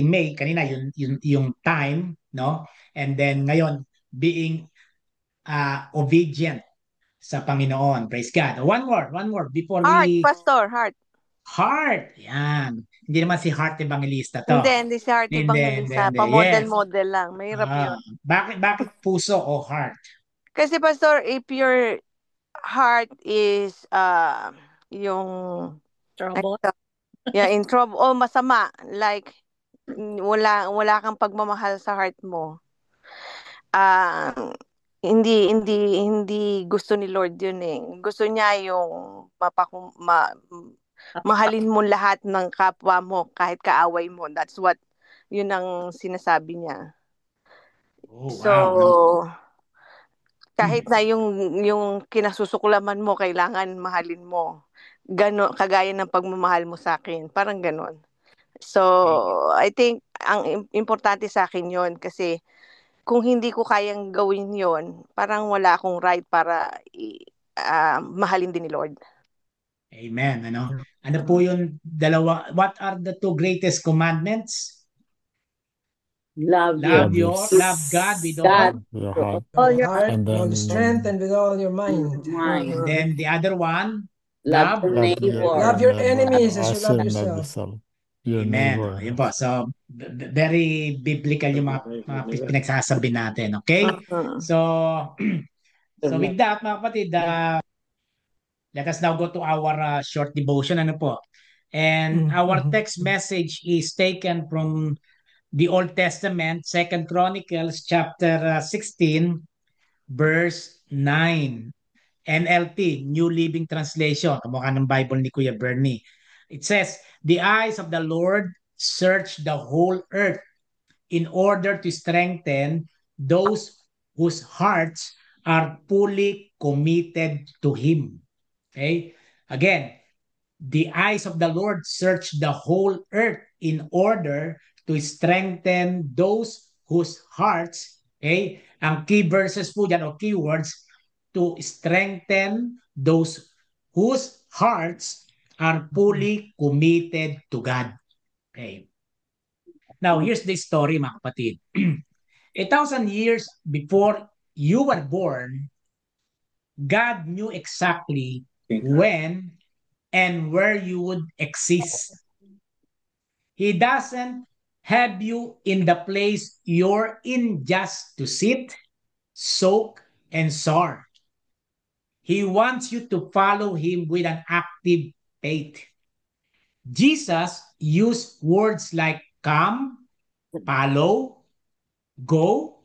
May kanina yung time, no? And then ngayon being obedient sa Panginoon. Praise God. One more before we Pastor, heart. Heart. Yan. Hindi naman si Heart Evangelista to. Hindi si Heart Evangelista. Hindi. Pa-model lang. Mahirap yun. Bakit puso o heart? Kasi Pastor, if your heart is yung Trouble? in trouble o masama, like wala kang pagmamahal sa heart mo. Hindi gusto ni Lord yun eh. Gusto niya yung mahalin mo lahat ng kapwa mo kahit kaaway mo. That's what yun ang sinasabi niya. Oh, wow. So kahit na yung kinasusuklaman mo kailangan mahalin mo. Kagaya ng pagmamahal mo sa akin. Parang ganon. So I think ang importante sa akin yon kasi kung hindi ko kayang gawin yon, parang wala akong right para mahalin din ni Lord. Amen. Ano po yung dalawa? What are the two greatest commandments? Love God with all your heart, your heart, and all then your strength, and with all your mind. And then the other one, love your neighbor. Love your enemies as you love yourself. Amen. Yun po. So, very biblical yung mga pinagsasabi natin. Okay? So with that, mga kapatid, let us now go to our short devotion. Ano po? And our text message is taken from the Old Testament, 2 Chronicles chapter 16, verse 9. NLT, New Living Translation, kamukha ng Bible ni Kuya Bernie. It says, the eyes of the Lord search the whole earth in order to strengthen those whose hearts are fully committed to Him. Okay? Again, the eyes of the Lord search the whole earth in order to strengthen those whose hearts, okay, ang key verses po dyan o keywords, to strengthen those whose hearts are fully committed to God. Okay. Now, here's the story, mga kapatid. 1,000 years before you were born, God knew exactly when and where you would exist. He doesn't have you in the place you're in just to sit, soak, and soar. He wants you to follow him with an active faith. Jesus used words like come, follow, go,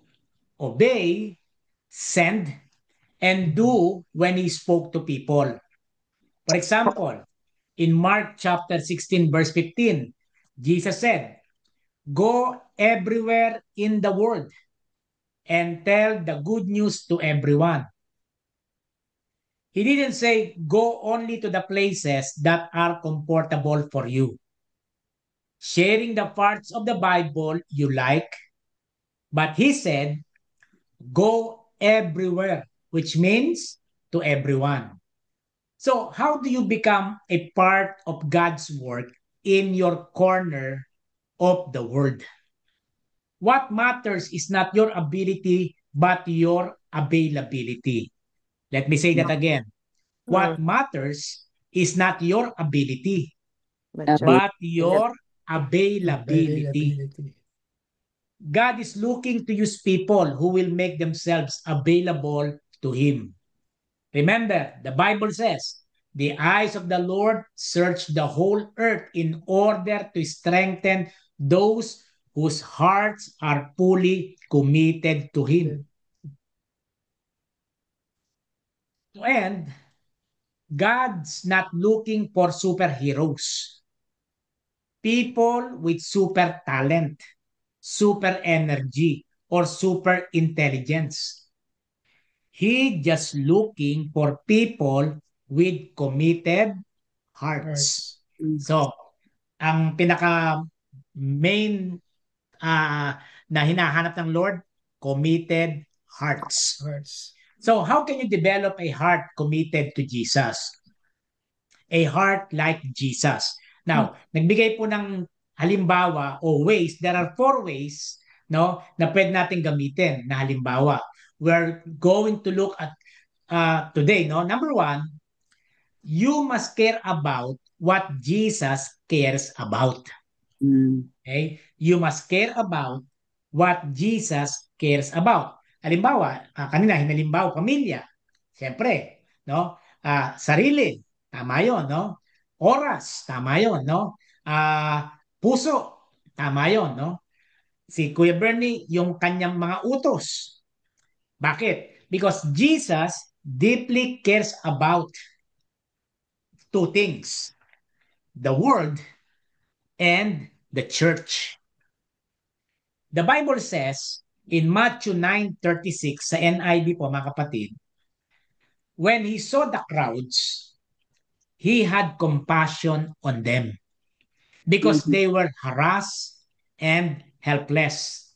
obey, send, and do when he spoke to people. For example, in Mark chapter 16, verse 15, Jesus said, go everywhere in the world and tell the good news to everyone. He didn't say go only to the places that are comfortable for you. Sharing the parts of the Bible you like, but he said go everywhere, which means to everyone. So how do you become a part of God's work in your corner of the world? What matters is not your ability, but your availability. Let me say that again. What matters is not your ability, but your availability. God is looking to use people who will make themselves available to Him. Remember, the Bible says, the eyes of the Lord search the whole earth in order to strengthen those whose hearts are fully committed to Him. And God's not looking for superheroes. People with super talent, super energy, or super intelligence. He just looking for people with committed hearts. So, ang pinaka main na hinahanap ng Lord, committed hearts. So, how can you develop a heart committed to Jesus? A heart like Jesus. Now, nagbigay po ng halimbawa o ways. There are 4 ways, no, na pwede natin gamitin na halimbawa. We're going to look at today, no. Number 1, you must care about what Jesus cares about. Okay? You must care about what Jesus cares about. Halimbawa, kanina hinalimbawa pamilya. Siyempre, no? Sarili, tama 'yon, no? Oras, tama 'yon, no? Puso, tama 'yon, no? Si Kuya Bernie, yung kanyang mga utos. Bakit? Because Jesus deeply cares about 2 things. The world and the church. The Bible says in Matthew 9:36 sa NIV po mga kapatid, when he saw the crowds, he had compassion on them because they were harassed and helpless,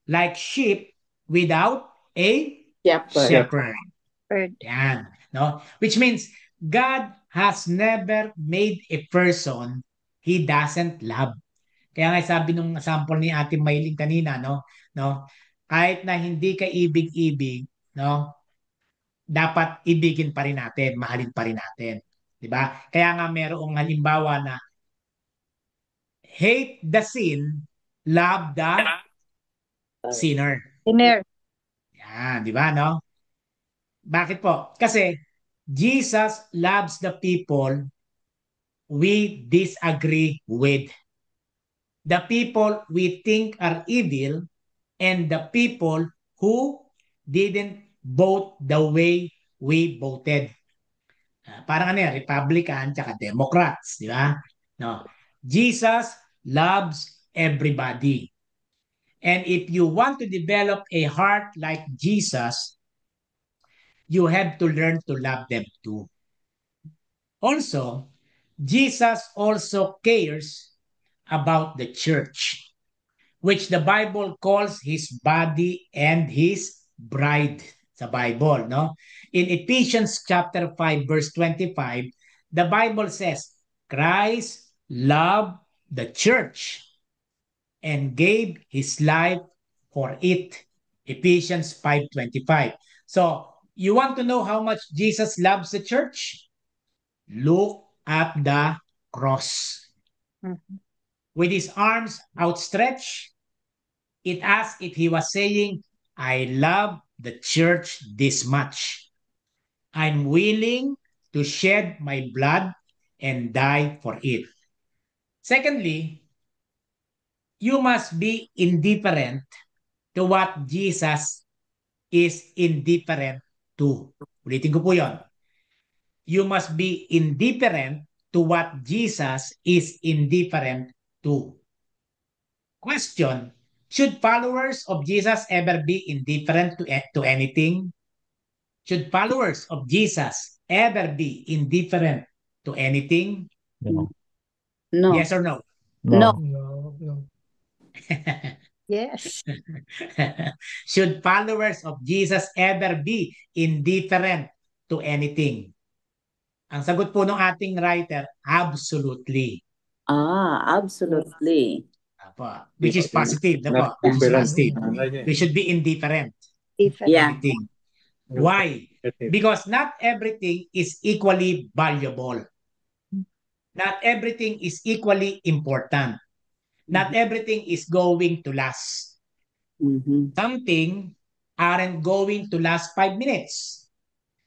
like sheep without a shepherd. Yan, no? Which means God has never made a person he doesn't love. Kaya nga sabi nung sample ni Ate Maylin kanina, no, kahit na hindi ka ibig-ibig, no, dapat ibigin pa rin natin, mahalin pa rin natin, 'di ba? Kaya nga merong halimbawa na hate the sin, love the sinner. Yan, 'di ba, no? Bakit po? Kasi Jesus loves the people we disagree with. The people we think are evil, and the people who didn't vote the way we voted. Parang ano yan, Republican tsaka Democrats, di ba? No. Jesus loves everybody. And if you want to develop a heart like Jesus, you have to learn to love them too. Also, Jesus also cares about the church, which the Bible calls his body and his bride sa Bible, no? In Ephesians chapter 5 verse 25, the Bible says, Christ loved the church and gave his life for it. Ephesians 5:25. So, you want to know how much Jesus loves the church? Look at the cross. Mhm. With his arms outstretched, it as if he was saying, I love the church this much. I'm willing to shed my blood and die for it. Secondly, you must be indifferent to what Jesus is indifferent to. Ulitin ko po yon. You must be indifferent to what Jesus is indifferent to. Question, should followers of Jesus ever be indifferent to anything? Should followers of Jesus ever be indifferent to anything? No. No. Yes or no? No. No. No. Yes. Should followers of Jesus ever be indifferent to anything? Ang sagot po ng ating writer, absolutely. Absolutely. Apo. Which is positive, Not po. Which is different. positive. We should be indifferent to Yeah. anything. Why? Because not everything is equally valuable. Not everything is equally important. Not everything is going to last. Mhm. Something aren't going to last 5 minutes.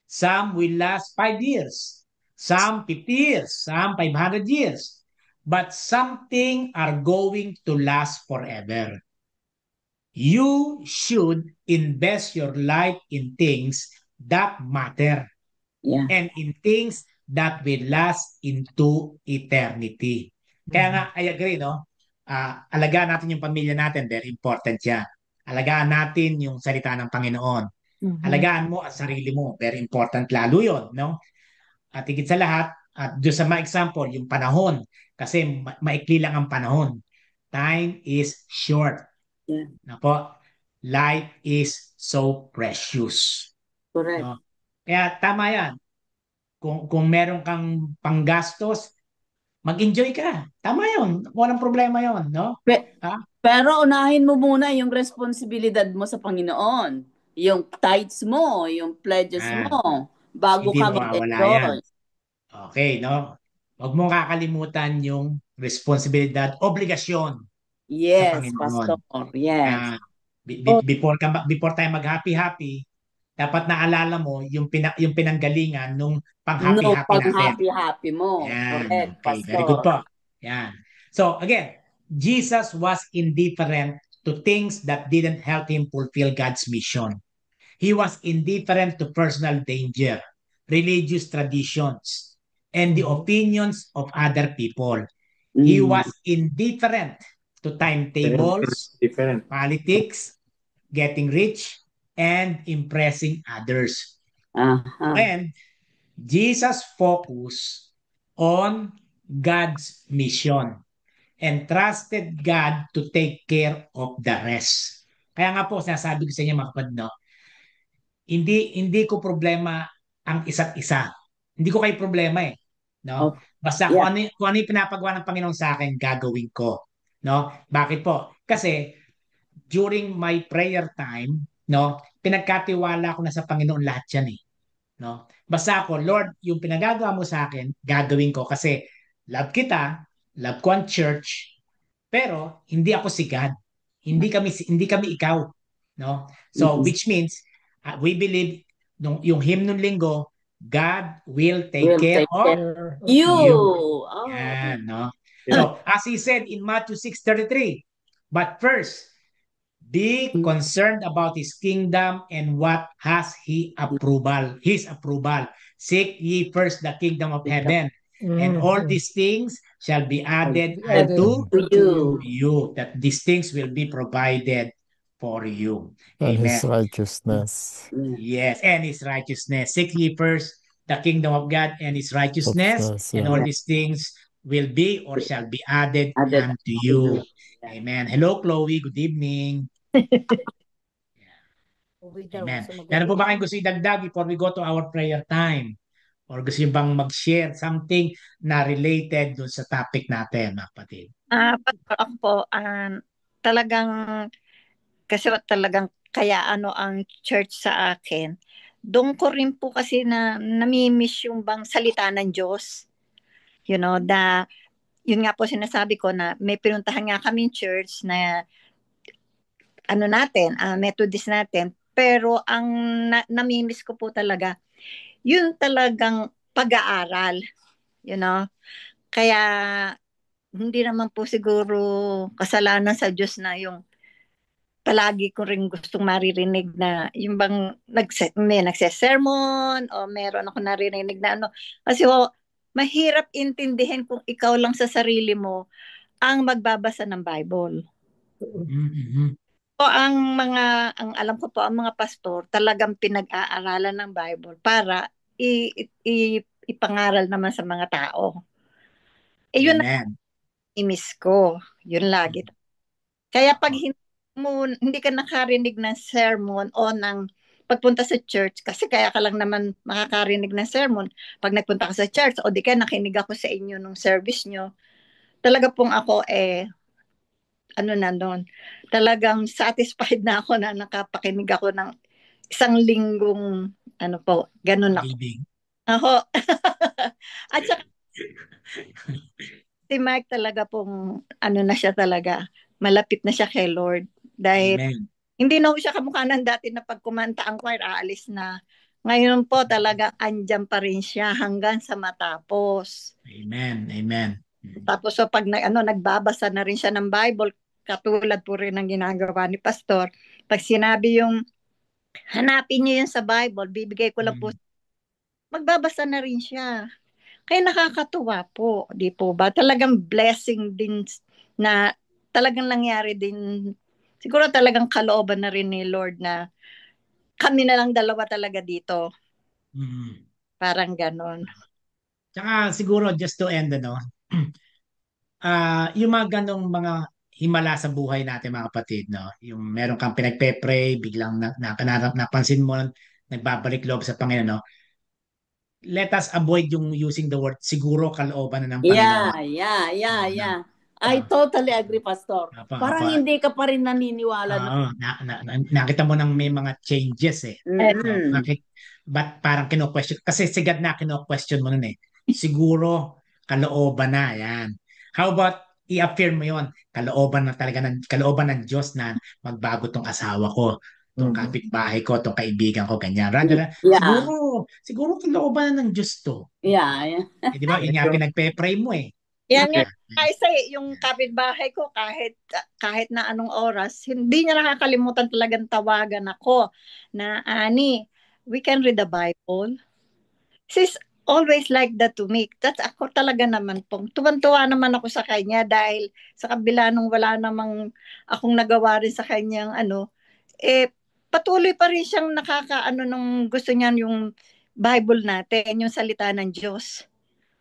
Some will last 5 years. Some 50 years. Some 500 years. But something are going to last forever. You should invest your life in things that matter. Yeah. And in things that will last into eternity. Kaya nga, I agree, no? Alagaan natin yung pamilya natin, very important yan. Alagaan natin yung salita ng Panginoon. Mhm. Alagaan mo ang sarili mo, very important lalo yun, no? At higit sa lahat, at doon sa mga example, yung panahon, kasi maikli lang ang panahon. Time is short. Yeah. Na po, life is so precious. Correct. No? Kaya tama yan. Kung meron kang panggastos, mag-enjoy ka. Tama yun. Walang problema yun, no? Pero unahin mo muna yung responsibilidad mo sa Panginoon. Yung tithes mo, yung pledges mo, bago Hindi ka mawawala mag-enjoy. yan. Okay, no? Huwag mong kakalimutan yung responsibilidad, obligasyon sa Yes, Panginoon. Pastor. Yes. Before tayo mag-happy-happy, dapat naalala mo yung pinanggalingan nung No, pang-happy-happy pag natin. happy-happy mo. Yan. Correct, Okay, Pastor. very good po. Yan. So again, Jesus was indifferent to things that didn't help him fulfill God's mission. He was indifferent to personal danger, religious traditions, and the opinions of other people. He was indifferent to timetables, Different. politics, getting rich, and impressing others. And Jesus focused on God's mission and trusted God to take care of the rest. Kaya nga po, sinasabi ko sa inyo mga kapatid, no? Hindi ko problema ang isa't isa. Hindi ko kayo problema eh. No? Basta kung ano yung pinapagawa ng Panginoon sa akin, gagawin ko. No? Bakit po? Kasi during my prayer time, no, pinagkatiwala ko na sa Panginoon lahat yan eh. No? Basta ako, Lord, yung pinagagawa mo sa akin, gagawin ko kasi love kita, love ko ang church, pero hindi ako si God. Hindi kami ikaw, no? So which means we believe yung hymn ng linggo, God will take care of you. Yan, no? So as he said in Matthew 6:33, but first be concerned about his kingdom and what has his approval. Seek ye first the kingdom of heaven, and all these things shall be added unto you. That these things will be provided for you. And Amen. his righteousness. Yes, and his righteousness. Seek ye first the kingdom of God and His righteousness, and all Yeah. these things will be or shall be added Added unto unto you. you. Amen. Hello, Chloe. Good evening. Uwi daw, Amen. gusto Meron po mag-uwi. ba kayong gusto idagdag before we go to our prayer time? Or gusto nyo bang mag-share something na related dun sa topic natin, mga kapatid? Pastor, ako po, talagang, kasi talagang kaya ano ang church sa akin, doon ko rin po kasi na namimiss yung bang salita ng Diyos. You know, yun nga po sinasabi ko na may pinuntahan nga kaming church na ano natin, Methodist natin, pero ang namimiss ko po talaga, yun talagang pag-aaral, you know. Kaya hindi naman po siguro kasalanan sa Diyos na yung palagi ko rin gustong maririnig na yung bang may nagse-sermon o meron ako naririnig na ano. Kasi mahirap intindihin kung ikaw lang sa sarili mo ang magbabasa ng Bible. Mm-hmm. So ang alam ko po ang mga pastor talagang pinag-aaralan ng Bible para ipangaral naman sa mga tao. Yun Amen. i-miss ko. Yun lagi. Kaya pag hindi ka nakarinig ng sermon o ng pagpunta sa church, kasi kaya ka lang naman makakarinig ng sermon pag nagpunta ka sa church o di kaya nakinig ako sa inyo nung service nyo, talaga pong ako ano na doon, talagang satisfied na ako na nakapakinig ako ng isang linggong ano po, ganun ako. Ako. At saka si Mike talaga pong ano na siya talaga, malapit na siya kay Lord. Dahil Amen. hindi na siya kamukha ng dati na pag kumanta ang choir, aalis na. Ngayon po talaga andyan pa rin siya hanggang sa matapos. Amen. Amen. Tapos so pag nagbabasa na rin siya ng Bible, katulad po rin ng ginagawa ni Pastor, pag sinabi yung hanapin niyo yun sa Bible, bibigay ko lang po, magbabasa na rin siya. Kaya nakakatuwa po, di po ba? Talagang blessing din na talagang nangyari din. Siguro talagang kalooban na rin ni Lord na kami na lang dalawa talaga dito. Parang ganon. Tsaka siguro just to end, yung mga ganong mga himala sa buhay natin mga kapatid, no? Yung meron kang pinagpe-pray, biglang napansin mo, nagbabalik loob sa Panginoon, no? Let us avoid yung using the word siguro kalooban na ng Panginoon. Yeah. I totally agree, Pastor. Parang hindi ka pa rin naniniwala. Nakita mo nang may mga changes eh. Ba't parang kino-question? Kasi sigad na kino-question mo nun eh. Siguro kalooban na, yan. How about i-affirm mo yun? Kalooban ng Diyos na magbago tong asawa ko, tong kapitbahay ko, tong kaibigan ko, ganyan. Rather, siguro kalooban na ng Diyos to. Yeah. Di ba? Yun nga pinagpe-pray mo eh. Yan nga, yung kapitbahay ko kahit na anong oras, hindi niya nakakalimutan talagang tawagan ako na, Ani, we can read the Bible. She's always like that to me. That's ako talaga naman pong. Tuwan-tuwa naman ako sa kanya dahil sa kabila nung wala namang akong nagawa rin sa kanyang patuloy pa rin siyang nung gusto niya yung Bible natin, yung salita ng Diyos.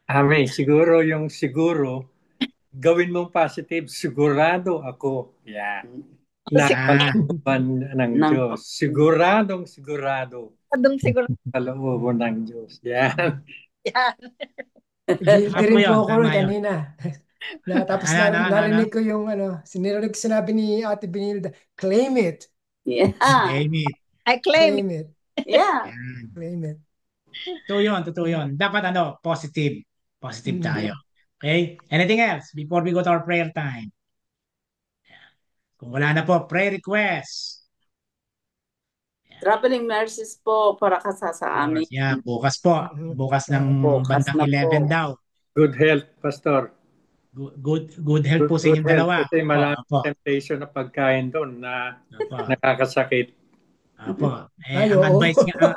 Ami, siguro gawin mong positive, sigurado ako. Yan. Kalooban ng Diyos. Siguradong sigurado. Kalooban ng Diyos. Yan. Yan. Guilty rin po ako kanina. Tapos narinig ko yung sinabi ni Ate Benilda, claim it. Yeah. Claim it. I claim it. Yeah. Claim it. Totoo yun. Dapat positive. Positive tayo. Okay? Anything else before we go to our prayer time? Kung wala na po, prayer request. Traveling mercies po para sa amin. Yeah, bukas po. Bukas ng bandang 11 daw. Good health, Pastor. Good health po sa inyong dalawa. Kasi maraming temptation na pagkain doon na nakakasakit. Apo. Ang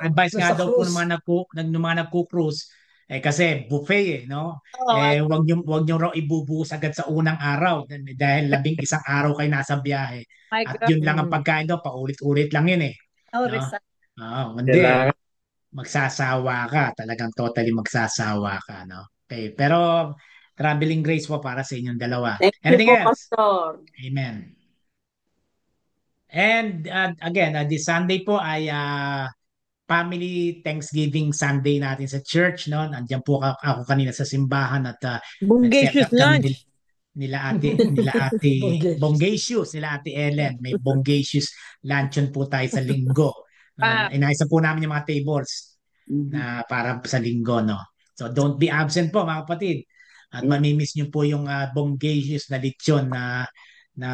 advice nga daw po ng mga nagko-cruise kasi buffet no? Wag niyo raw ibubuhos agad sa unang araw dahil 11 araw kayo nasa biyahe. At yun lang ang pagkain daw, paulit-ulit lang yun eh. Kailangan magsasawa ka, talagang totally magsasawa ka, no? Okay, pero traveling grace po para sa inyong dalawa. Thank you Anything po, else? Pastor. Amen. And again, this Sunday po ay Family Thanksgiving Sunday natin sa church, no? Nandiyan po ako kanina sa simbahan at nag-set Bungacious up kami lunch. nila ate Bongacious. nila ate Ellen. May bongacious luncheon po tayo sa linggo. Inaisa po namin yung mga tables na para sa linggo, no? So don't be absent po, mga kapatid. At mamimiss nyo po yung bongacious na lechon na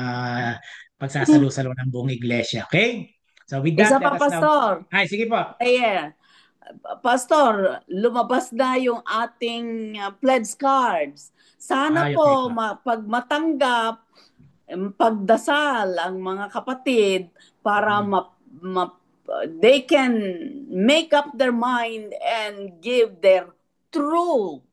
pagsasalo-salo ng buong iglesia. Okay? So with that, Isa pa, let us now... Pastor. Ay, sige po. Ayan. Pastor, lumabas na yung ating pledge cards. Sana Ay, okay po, po. pag matanggap, pagdasal ang mga kapatid para they can make up their mind and give their true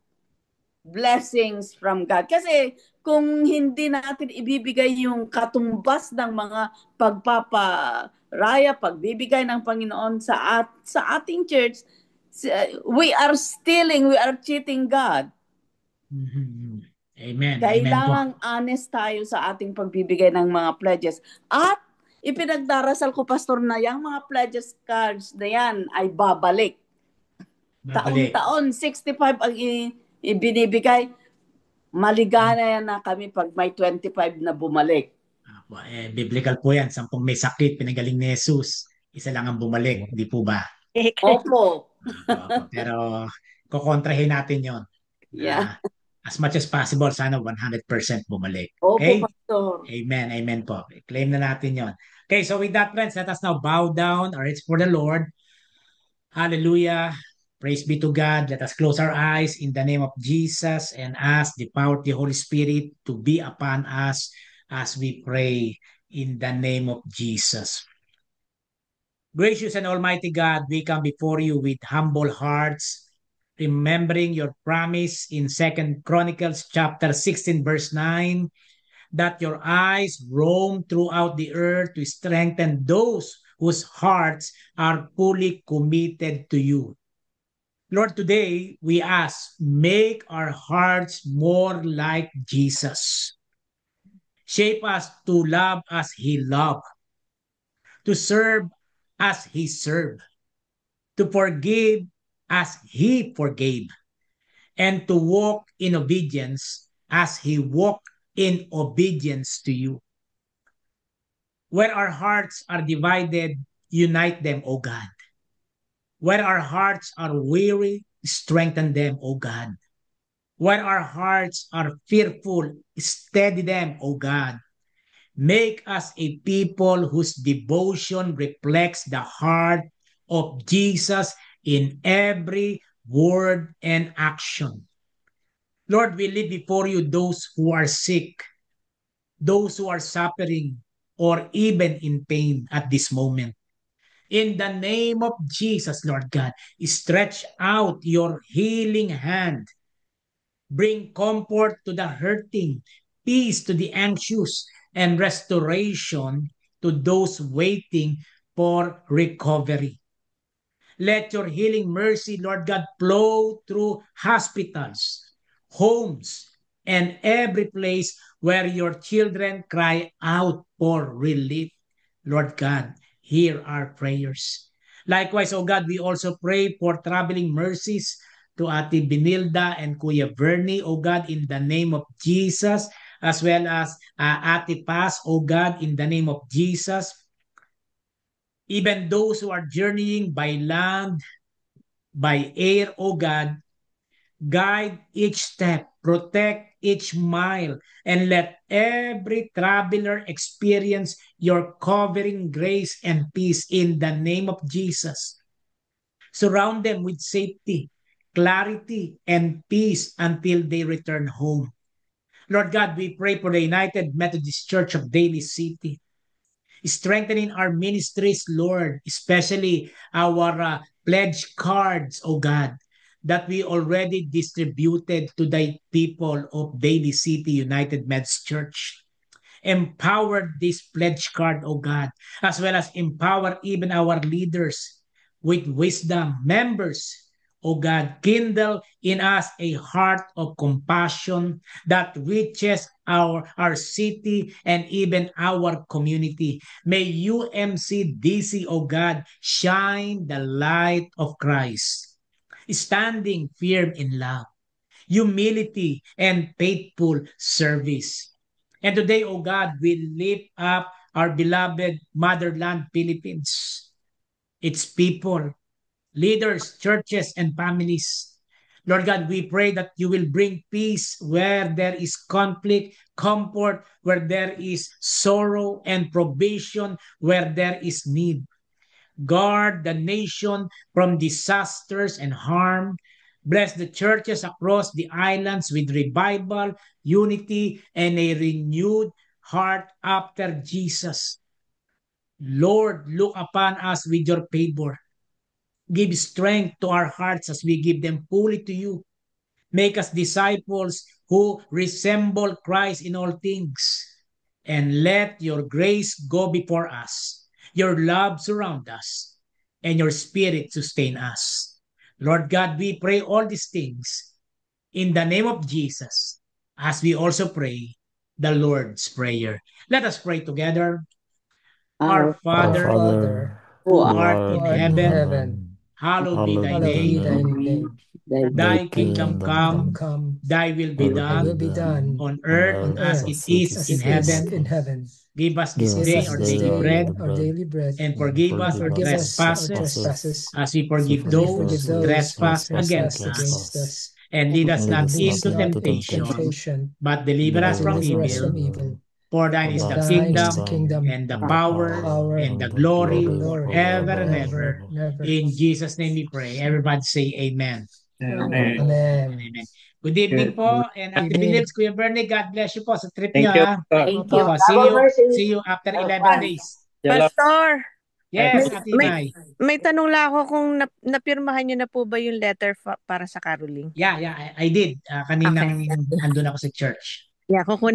blessings from God. Kasi kung hindi natin ibibigay yung katumbas ng mga pagpaparaya, pagbibigay ng Panginoon sa ating church, we are stealing, we are cheating God. Mm-hmm. Amen. Kailangang Amen po. honest tayo sa ating pagbibigay ng mga pledges. At ipinagdarasal ko, Pastor, na yung mga pledges cards na yan ay babalik. Taon-taon, 65 ang ibinibigay. Maligana yan na kami pag may 25 na bumalik. Biblical po yan. 10 may sakit, pinagaling ni Jesus. Isa lang ang bumalik. Di po ba? Opo. Pero kukontrahin natin yon. Yeah. As much as possible, sana 100% bumalik. Opo, Okay? Pastor. Amen. Amen po. Claim na natin yon. Okay, so with that, friends, let us now bow down our heads for the Lord. Hallelujah. Praise be to God. Let us close our eyes in the name of Jesus and ask the power of the Holy Spirit to be upon us as we pray in the name of Jesus. Gracious and Almighty God, we come before you with humble hearts, remembering your promise in 2 Chronicles chapter 16 verse 9, that your eyes roam throughout the earth to strengthen those whose hearts are fully committed to you. Lord, today we ask, make our hearts more like Jesus. Shape us to love as He loved, to serve as He served, to forgive as He forgave, and to walk in obedience as He walked in obedience to you. Where our hearts are divided, unite them, O God. Where our hearts are weary, strengthen them, O God. Where our hearts are fearful, steady them, O God. Make us a people whose devotion reflects the heart of Jesus in every word and action. Lord, we lift before you those who are sick, those who are suffering, or even in pain at this moment. In the name of Jesus, Lord God, stretch out your healing hand. Bring comfort to the hurting, peace to the anxious, and restoration to those waiting for recovery. Let your healing mercy, Lord God, flow through hospitals, homes, and every place where your children cry out for relief. Lord God, hear our prayers. Likewise, O God, we also pray for traveling mercies to Ate Benilda and Kuya Bernie, O God, in the name of Jesus, as well as Ate Paz, O God, in the name of Jesus. Even those who are journeying by land, by air, O God, guide each step, protect each mile, and let every traveler experience your covering grace and peace in the name of Jesus. Surround them with safety, clarity, and peace until they return home. Lord God, we pray for the United Methodist Church of Daly City, strengthening our ministries, Lord, especially our pledge cards, oh God, that we already distributed to the people of Daly City United Methodist Church. Empower this pledge card, oh God, as well as empower even our leaders with wisdom. Members, O God, kindle in us a heart of compassion that reaches our city and even our community. May UMCDC, O God, shine the light of Christ, standing firm in love, humility, and faithful service. And today, O God, we lift up our beloved motherland, Philippines, its people, leaders, churches, and families. Lord God, we pray that you will bring peace where there is conflict, comfort where there is sorrow, and provision where there is need. Guard the nation from disasters and harm. Bless the churches across the islands with revival, unity, and a renewed heart after Jesus. Lord, look upon us with your favor. Give strength to our hearts as we give them fully to you. Make us disciples who resemble Christ in all things. And let your grace go before us, your love surround us, and your spirit sustain us. Lord God, we pray all these things in the name of Jesus, as we also pray the Lord's Prayer. Let us pray together. Our Our Father, Father, who who art art in art in in heaven, heaven, heaven, hallowed be thy hallowed be hallowed thy be name. thy name. name. Thy Thy kingdom kingdom come, Kingdom come, come, thy will be thy thy will will be done be done done on on earth on as earth it earth as it is as in is it in is heaven. in heaven. heaven. Give us Give this us Give day this us our this day daily our day bread, daily our bread, daily bread, and and forgive and us forgive our forgive us our us our trespasses, trespasses, trespasses, as we as we forgive as we forgive forgive those those who who those who trespass trespass against trespass against against us. us. us. And lead And us And lead not us lead not us into into not in temptation, temptation, temptation, but deliver but us deliver from us deliver from us evil. from evil. evil. For thine For is For the thine is the thine is the kingdom, kingdom, kingdom, and the and the power, power, power, and the and the and the glory glory glory forever forever and and ever. forever ever. and ever. In Jesus' name we pray. Everybody say amen. Amen. Amen, Amen. amen. Good evening Good. po. And Ate Evening. Benils, Kuya Bernie, God bless you po sa trip niyo Thank you. ha. Thank you. Opo. Opo, Double see mercy. you after 11 Bye. days. Shalom. Pastor, Yes, may, Ate may, Nay. may tanong lang ako kung napirmahan niyo na po ba yung letter para sa caroling? Yeah, I did. Okay. Kaninang andun ako sa church. Yeah, kukunin